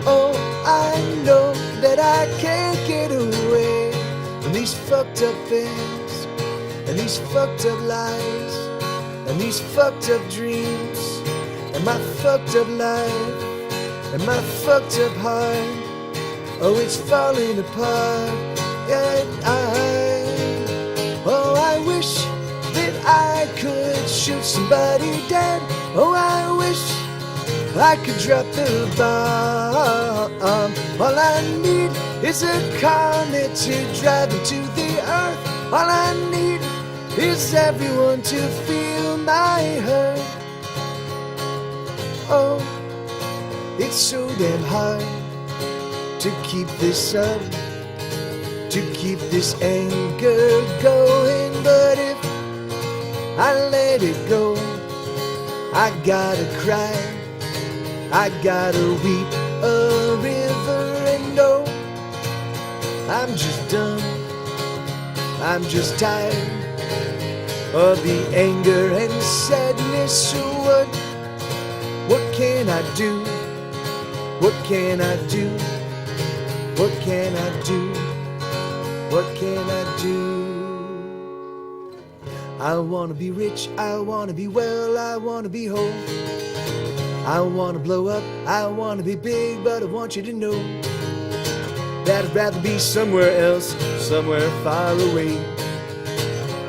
Oh, I know that I can't get away from these fucked up things and these fucked up lies and these fucked up dreams and my fucked up life and my fucked up heart Oh, it's falling apart. And I wish that I could shoot somebody dead. Oh, I wish I could drop the bomb. All I need is a comet to drive into the earth. All I need is everyone to feel my hurt. Oh, it's so damn hard to keep this up, to keep this anger going. But if I let it go, I gotta cry, I gotta weep a river. And oh, I'm just done, I'm just tired of the anger and sadness. So what can I do? What can I do? What can I do? What can I do? I wanna be rich, I wanna be well, I wanna be whole. I wanna blow up, I wanna be big, but I want you to know that I'd rather be somewhere else, somewhere far away.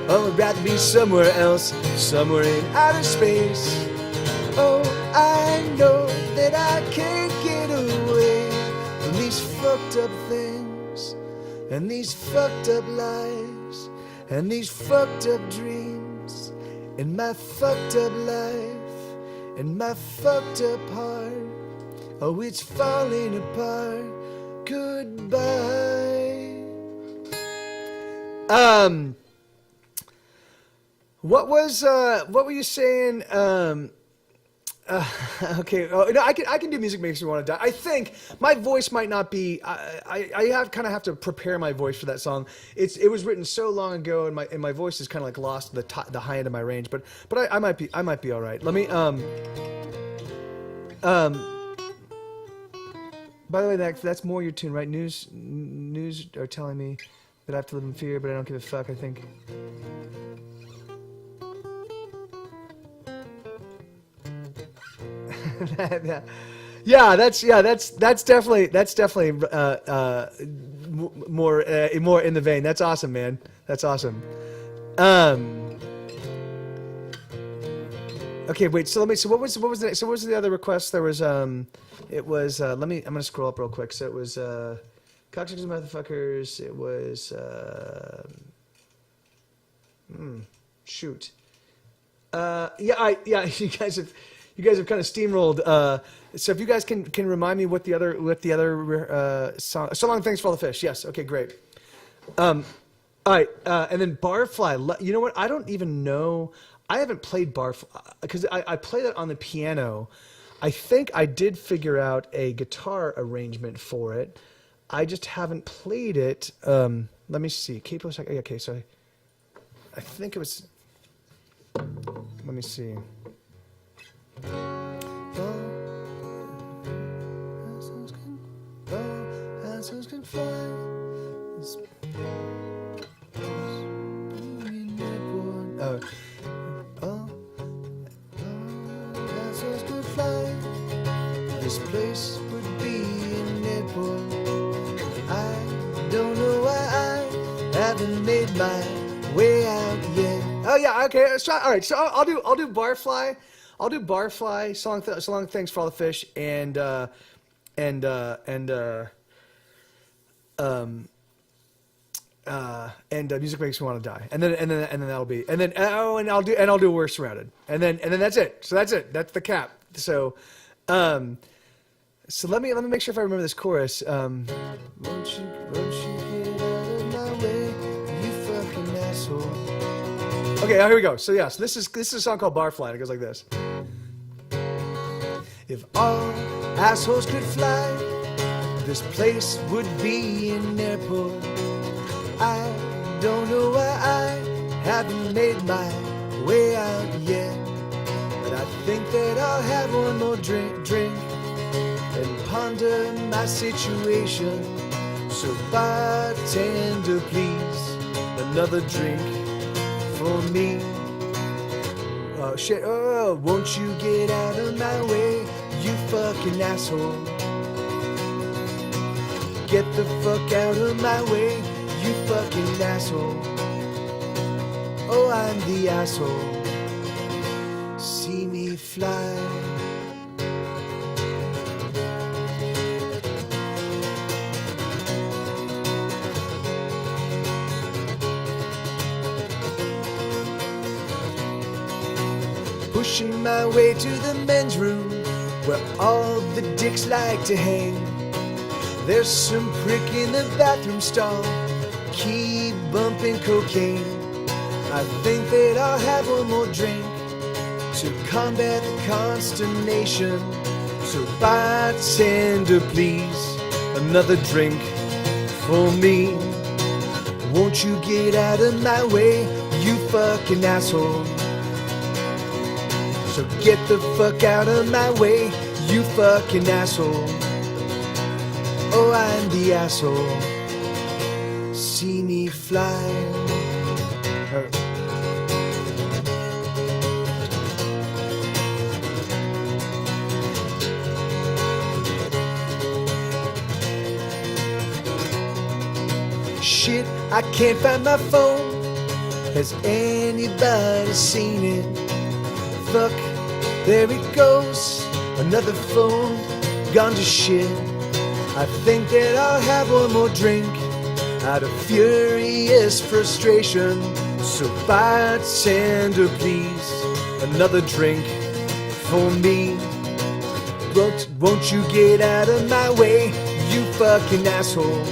Oh, I'd rather be somewhere else, somewhere in outer space. Oh, I know that I can't get away from these fucked up things, and these fucked up lives, and these fucked up dreams, and my fucked up life, and my fucked up heart. Oh, it's falling apart. Goodbye. What were you saying? Okay. Oh, no, I can do music makes me want to die. I think my voice might not be. I have to prepare my voice for that song. It was written so long ago, and my voice is kind of like lost the high end of my range. But I might be all right. Let me By the way, that's more your tune, right? News are telling me that I have to live in fear, but I don't give a fuck. I think. Yeah, that's definitely more in the vein. That's awesome, man. That's awesome. Okay, wait. So what was the other request? There was it was I'm gonna scroll up real quick. So it was cocksuckers motherfuckers. It was shoot. Yeah. You guys have kind of steamrolled. So if you guys can remind me what the other song. So long, thanks for all the fish. Yes. Okay, great. All right, and then Barfly. You know what? I don't even know. I haven't played Barfly because I play that on the piano. I think I did figure out a guitar arrangement for it. I just haven't played it. Let me see. Capo. Okay, so I think it was. Let me see. Assholes can fly. Assholes can fly. This place would be an airport. I don't know why I haven't made my way out yet. Oh yeah, okay. Let's try. All right, so I'll do Barfly. I'll do Barfly. So long. Thanks for all the fish and music makes me want to die, and then that'll be, and I'll do We're Surrounded, and then that's it. So that's it. That's the cap. So, so let me make sure if I remember this chorus. Won't you get out of my way, you fucking asshole? Okay, here we go. So yeah, so this is a song called Barfly, and it goes like this. If all assholes could fly, this place would be an airport. I don't know why I haven't made my way out yet, but I think that I'll have one more drink and ponder my situation. So bartender, please, another drink for me. Oh shit, oh, won't you get out of my way, you fucking asshole. get the fuck out of my way, you fucking asshole. Oh, I'm the asshole. See me fly. Pushing my way to the men's room where all the dicks like to hang. There's some prick in the bathroom stall, keep bumping cocaine. I think that I'll have one more drink to combat the consternation. So bartender, please, another drink for me. Won't you get out of my way, you fucking asshole. So get the fuck out of my way, you fucking asshole. Oh, I'm the asshole. See me fly. Shit, I can't find my phone. Has anybody seen it? Fuck, there it goes. Another phone gone to shit. I think that I'll have one more drink out of furious frustration. So bartender, please, another drink for me. Won't you get out of my way, you fucking asshole.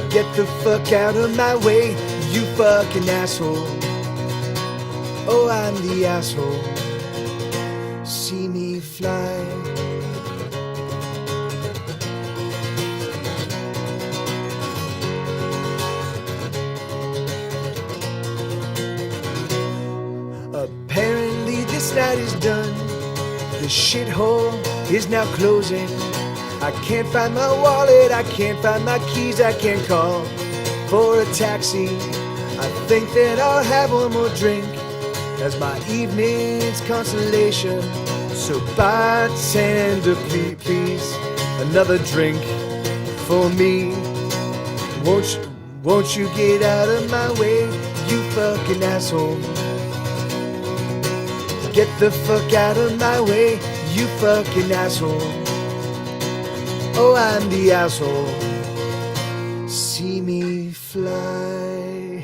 Get the fuck out of my way, you fucking asshole. Oh, I'm the asshole. See me fly. Apparently this night is done. The shithole is now closing. I can't find my wallet, I can't find my keys, I can't call for a taxi. I think that I'll have one more drink as my evening's consolation. So bartender, please, another drink for me. Won't you get out of my way, you fucking asshole. Get the fuck out of my way, you fucking asshole. Oh, I'm the asshole. See me fly.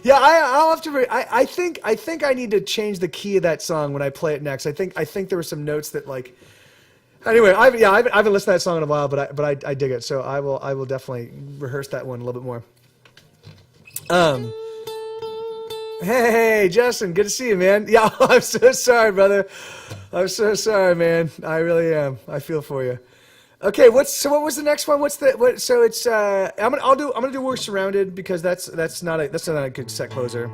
Yeah, I'll have to. I think I need to change the key of that song when I play it next. I think there were some notes that like. Anyway, I haven't listened to that song in a while, but I dig it. So I will definitely rehearse that one a little bit more. Hey, Justin, good to see you, man. Yeah, I'm so sorry, brother. I'm so sorry, man. I really am. I feel for you. Okay, what was the next one? So it's I'm gonna do We're Surrounded because that's not a good set closer.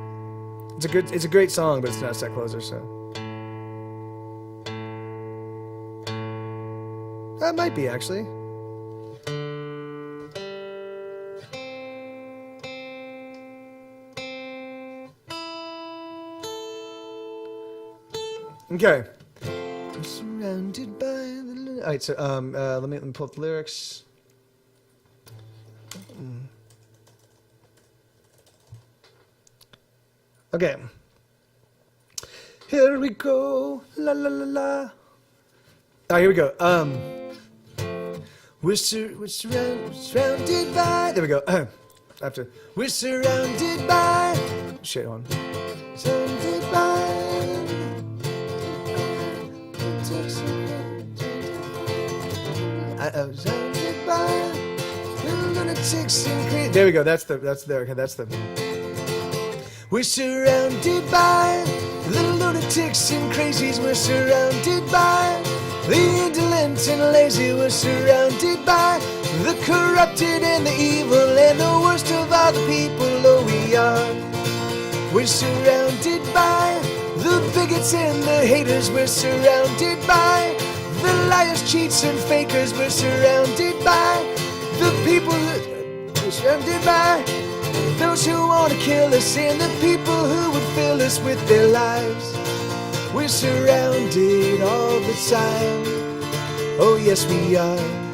It's a great song, but it's not a set closer, so. That might be actually. Okay. I'm surrounded by the... All right, so let me pull up the lyrics. Okay. Here we go. La la la la. Oh, here we go. We're surrounded by... There we go. After. We're surrounded by... Shit, on. Surrounded by... Surrounded by lunatics and crazy. There we go. That's the. Okay, that's the. We're surrounded by the lunatics and crazies. We're surrounded by the indolent and lazy. We're surrounded by the corrupted and the evil and the worst of all the people. Oh, we are. We're surrounded by the bigots and the haters. We're surrounded by the liars, cheats, and fakers. We're surrounded by the people we're surrounded by those who want to kill us and the people who would fill us with their lives. We're surrounded all the time. Oh, yes, we are.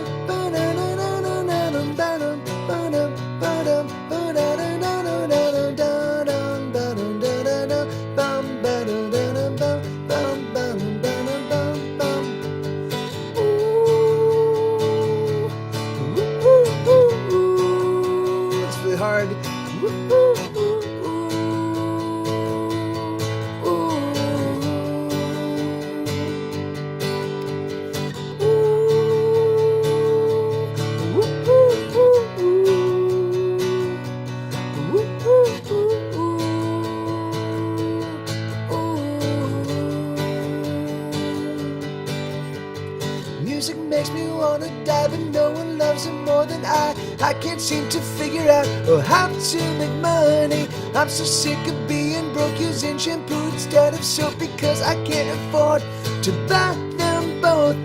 makes me wanna die, but no one loves it more than I can't seem to figure out how to make money. I'm so sick of being broke, using shampoo instead of soap because I can't afford to buy them both.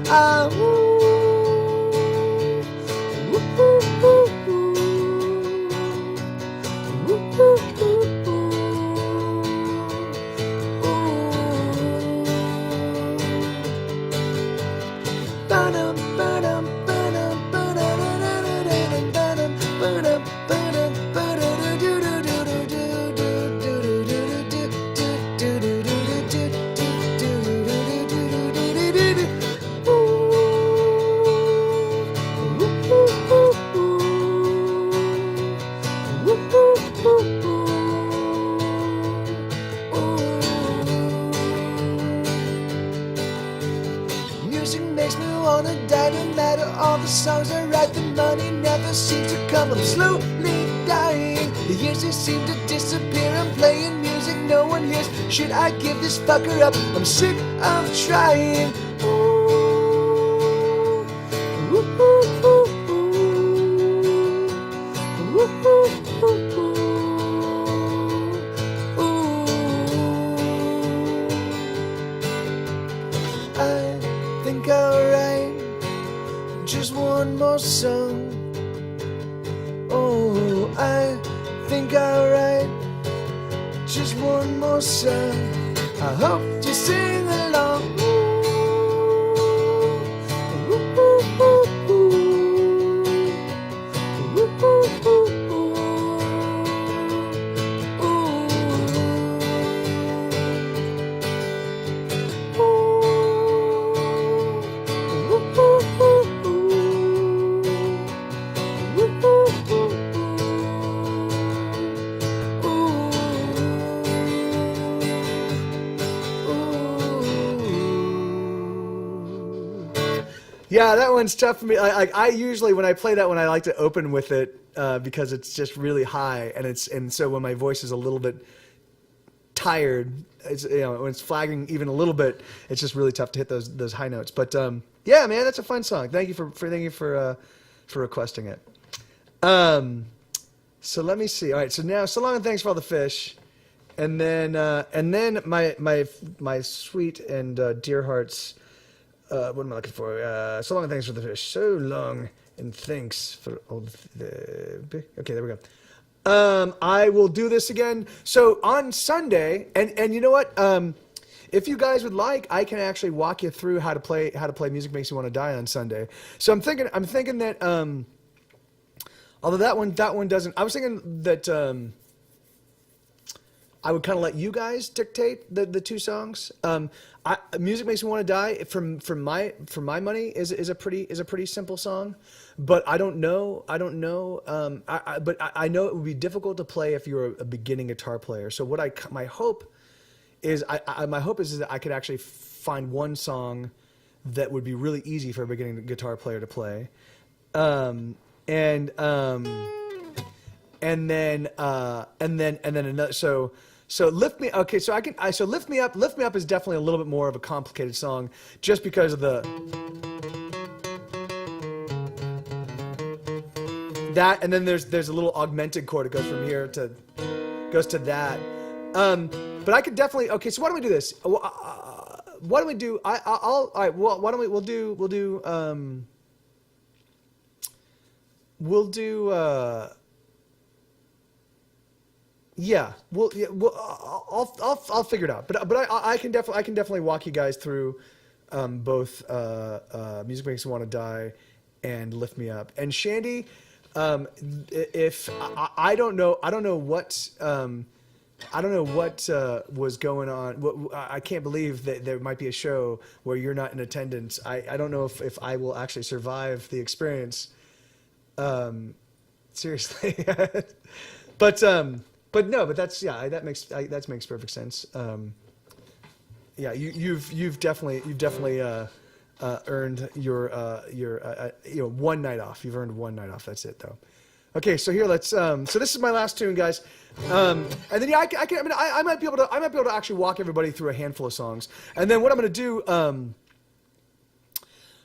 Music makes me wanna die. No matter all the songs I write, the money never seems to come. I'm slowly dying. The years they seem to disappear. I'm playing music no one hears. Should I give this fucker up? I'm sick of trying. I think I'll write just one more song. Oh, I think I'll write just one more song. I hope you sing along. Yeah, that one's tough for me. I usually, when I play that one, I like to open with it because it's just really high, and so when my voice is a little bit tired, it's, when it's flagging even a little bit, it's just really tough to hit those high notes. But yeah, man, that's a fun song. Thank you for requesting it. So let me see. All right, so now, so long and thanks for all the fish, and then my sweet and dear hearts. What am I looking for? So long and thanks for the fish. So long and thanks for all the... Okay, there we go. I will do this again. So on Sunday, and you know what? If you guys would like, I can actually walk you through how to play Music Makes You Want to Die on Sunday. So I'm thinking that although that one doesn't. I was thinking that I would kind of let you guys dictate the two songs. Music Makes Me Want to Die for my money is a pretty simple song, but I don't know. But I know it would be difficult to play if you're a beginning guitar player. So my hope is that I could actually find one song that would be really easy for a beginning guitar player to play, and then another. So Lift Me. Okay, so so Lift Me Up. Lift Me Up is definitely a little bit more of a complicated song, just because of that, and then there's a little augmented chord that goes from here to that. But I could definitely. Okay, so why don't we do this? Why don't we do? I'll. All right. Well, why don't we'll do. Yeah, I'll figure it out. But I can definitely walk you guys through both Music Makes Me Want to Die and Lift Me Up. And Shandy, if I don't know what was going on. I can't believe that there might be a show where you're not in attendance. I don't know if I will actually survive the experience. Seriously, but that makes perfect sense. Yeah, you've definitely earned your one night off. You've earned one night off. That's it though. Okay, so here let's. So this is my last tune, guys. And then I might be able to actually walk everybody through a handful of songs. And then what I'm going to do.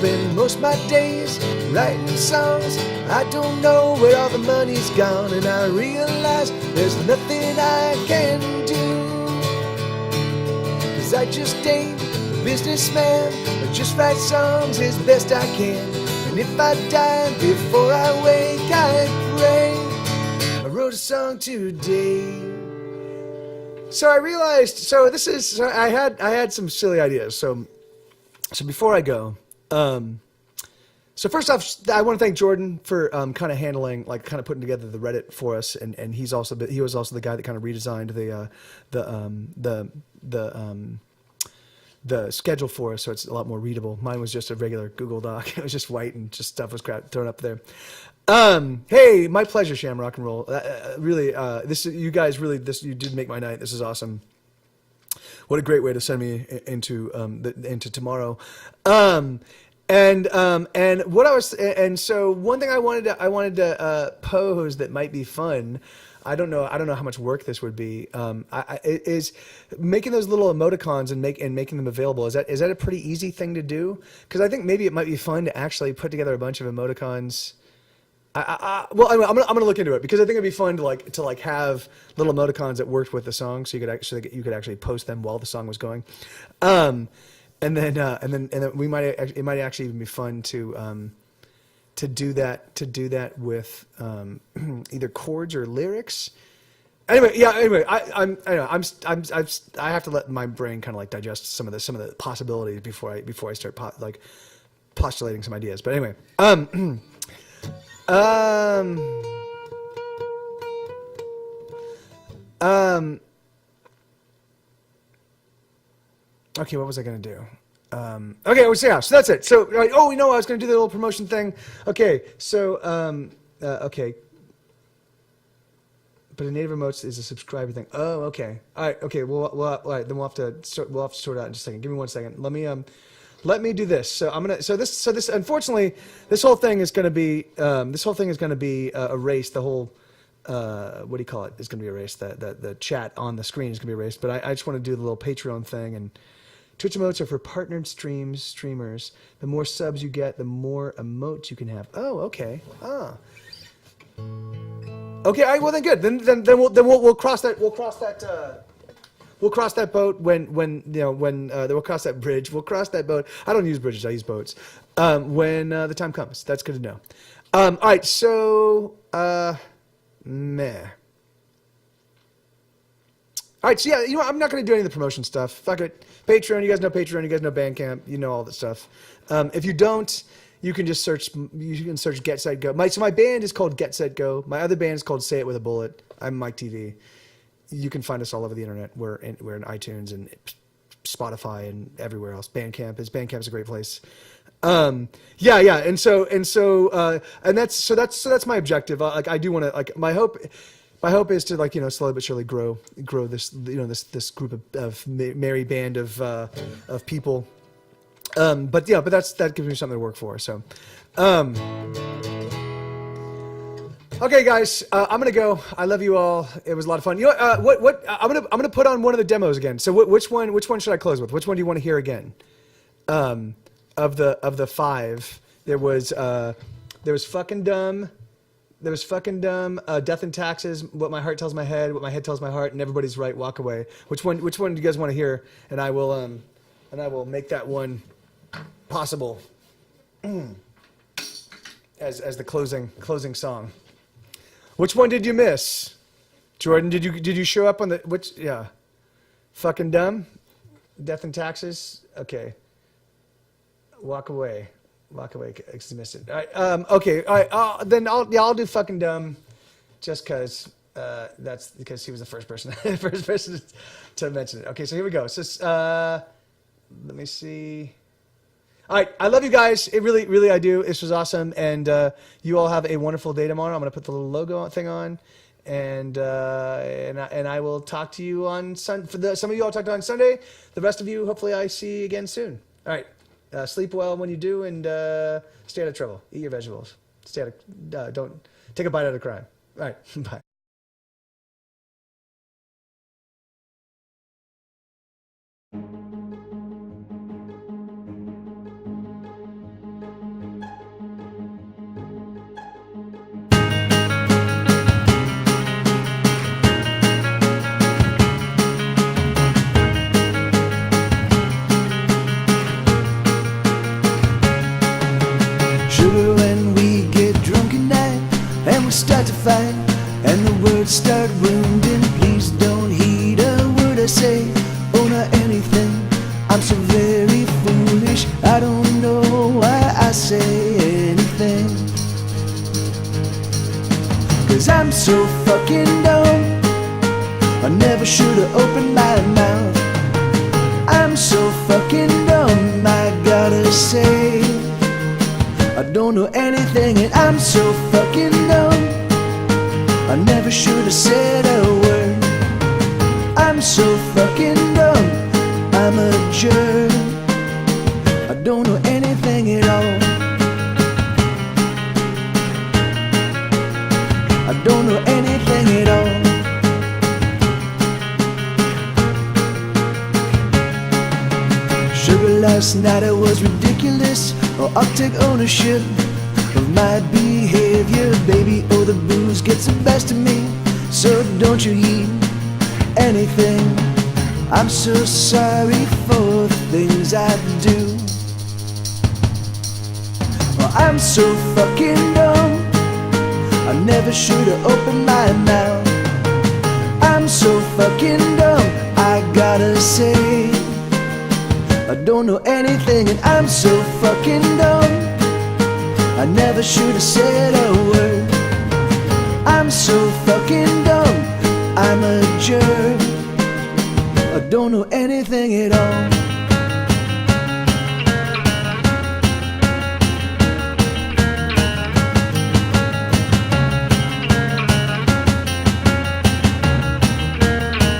spend most of my days writing songs. I don't know where all the money's gone, and I realize there's nothing I can do. 'Cause I just ain't a businessman, I just write songs as best I can. And if I die before I wake, I pray I wrote a song today. So I realized, so I had some silly ideas. So before I go, so first off, I want to thank Jordan for kind of handling, like, kind of putting together the Reddit for us, and he was also the guy that kind of redesigned the schedule for us, so it's a lot more readable. Mine was just a regular Google Doc. It was just white and just stuff was thrown up there. Hey, my pleasure, Sham Rock and Roll. Really, you did make my night. This is awesome. What a great way to send me into tomorrow. So one thing I wanted to pose that might be fun. I don't know how much work this would be. Is making those little emoticons and making them available. Is that a pretty easy thing to do? Because I think maybe it might be fun to actually put together a bunch of emoticons. Well, I'm gonna look into it, because I think it'd be fun to have little emoticons that worked with the song, so you could actually post them while the song was going, and then it might actually even be fun to do that with either chords or lyrics. Anyway, I have to let my brain kind of like digest some of the possibilities before I start postulating some ideas. But anyway, okay, what was I going to do? Okay, so that's it. So, I was going to do the little promotion thing. Okay, so, okay. But a native emotes is a subscriber thing. Oh, okay. All right, okay. All right, then we'll have to sort out in just a second. Give me 1 second. Let me do this. So this unfortunately, this whole thing is going to be erased. The whole what do you call it? Is going to be erased. The chat on the screen is going to be erased. But I just want to do the little Patreon thing. And Twitch emotes are for partnered streamers. The more subs you get, the more emotes you can have. Oh, okay. Okay. All right. Well, then good. Then we'll cross that. We'll cross that boat when we'll cross that bridge. We'll cross that boat. I don't use bridges. I use boats. When the time comes. That's good to know. All right. So, meh. All right. So yeah, I'm not going to do any of the promotion stuff. Fuck it. Patreon. You guys know Patreon. You guys know Bandcamp. You know all that stuff. If you don't, you can just search. You can search Get Set Go. So my band is called Get Set Go. My other band is called Say It With a Bullet. I'm Mike TV. You can find us all over the internet. We're in iTunes and Spotify and everywhere else. Bandcamp is a great place. And that's my objective. I do want to, my hope is to slowly but surely grow this this group of merry band of people. But that gives me something to work for. So. Okay, guys, I'm gonna go. I love you all. It was a lot of fun. What? I'm gonna put on one of the demos again. So which one should I close with? Which one do you want to hear again? Of the 5, there was fucking dumb. There was fucking dumb. Death and Taxes. What my heart tells my head. What my head tells my heart. And Everybody's Right. Walk Away. Which one do you guys want to hear? And I will make that one possible as the closing song. Which one did you miss? Jordan, did you show up on which? Yeah. Fucking dumb? Death and Taxes? Okay. Walk Away. Because you missed it. All right, okay. All right. Then I'll do fucking dumb just because that's because he was the first person to mention it. Okay, so here we go. So let me see. All right, I love you guys. It really I do. This was awesome, and you all have a wonderful day tomorrow. I'm gonna put the little logo thing on, and I will talk to you on some of you I'll talk to on Sunday. The rest of you, hopefully, I see again soon. All right, sleep well when you do, and stay out of trouble. Eat your vegetables. Don't take a bite out of crime. All right, bye. I'm so very foolish, I don't know why I say anything. 'Cause I'm so fucking dumb, I never should've opened my mouth. I'm so fucking dumb, I gotta say. I don't know anything and I'm so fucking dumb, I never should've said a word. I'm so fucking dumb, I'm a jerk. I don't know anything at all. I don't know anything at all. Sugar, last night I was ridiculous. Oh, I'll take ownership of my behavior, baby. Oh, the booze gets the best of me, so don't you eat anything. I'm so sorry for the things I do. Oh, I'm so fucking dumb, I never should've opened my mouth. I'm so fucking dumb, I gotta say. I don't know anything and I'm so fucking dumb, I never should've said a word. I'm so fucking dumb, I'm a jerk. I don't know anything at all.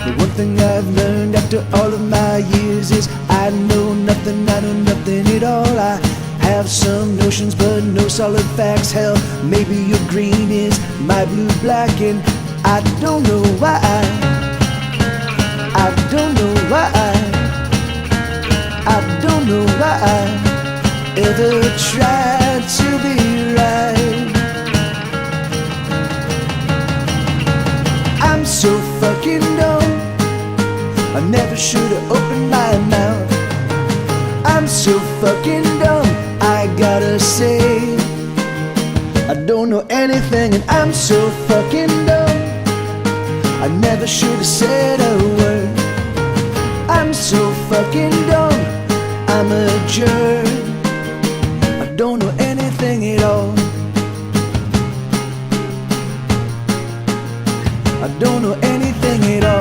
The one thing I've learned after all of my years is I know nothing at all. I have some notions but no solid facts. Hell, maybe your green is my blue black, and I don't know why. I don't know why. I don't know why I ever tried to be right. I'm so fucking dumb, I never should've opened my mouth. I'm so fucking dumb, I gotta say. I don't know anything and I'm so fucking dumb, I never should've said a word. I'm so fucking dumb, I'm a jerk. I don't know anything at all. I don't know anything at all.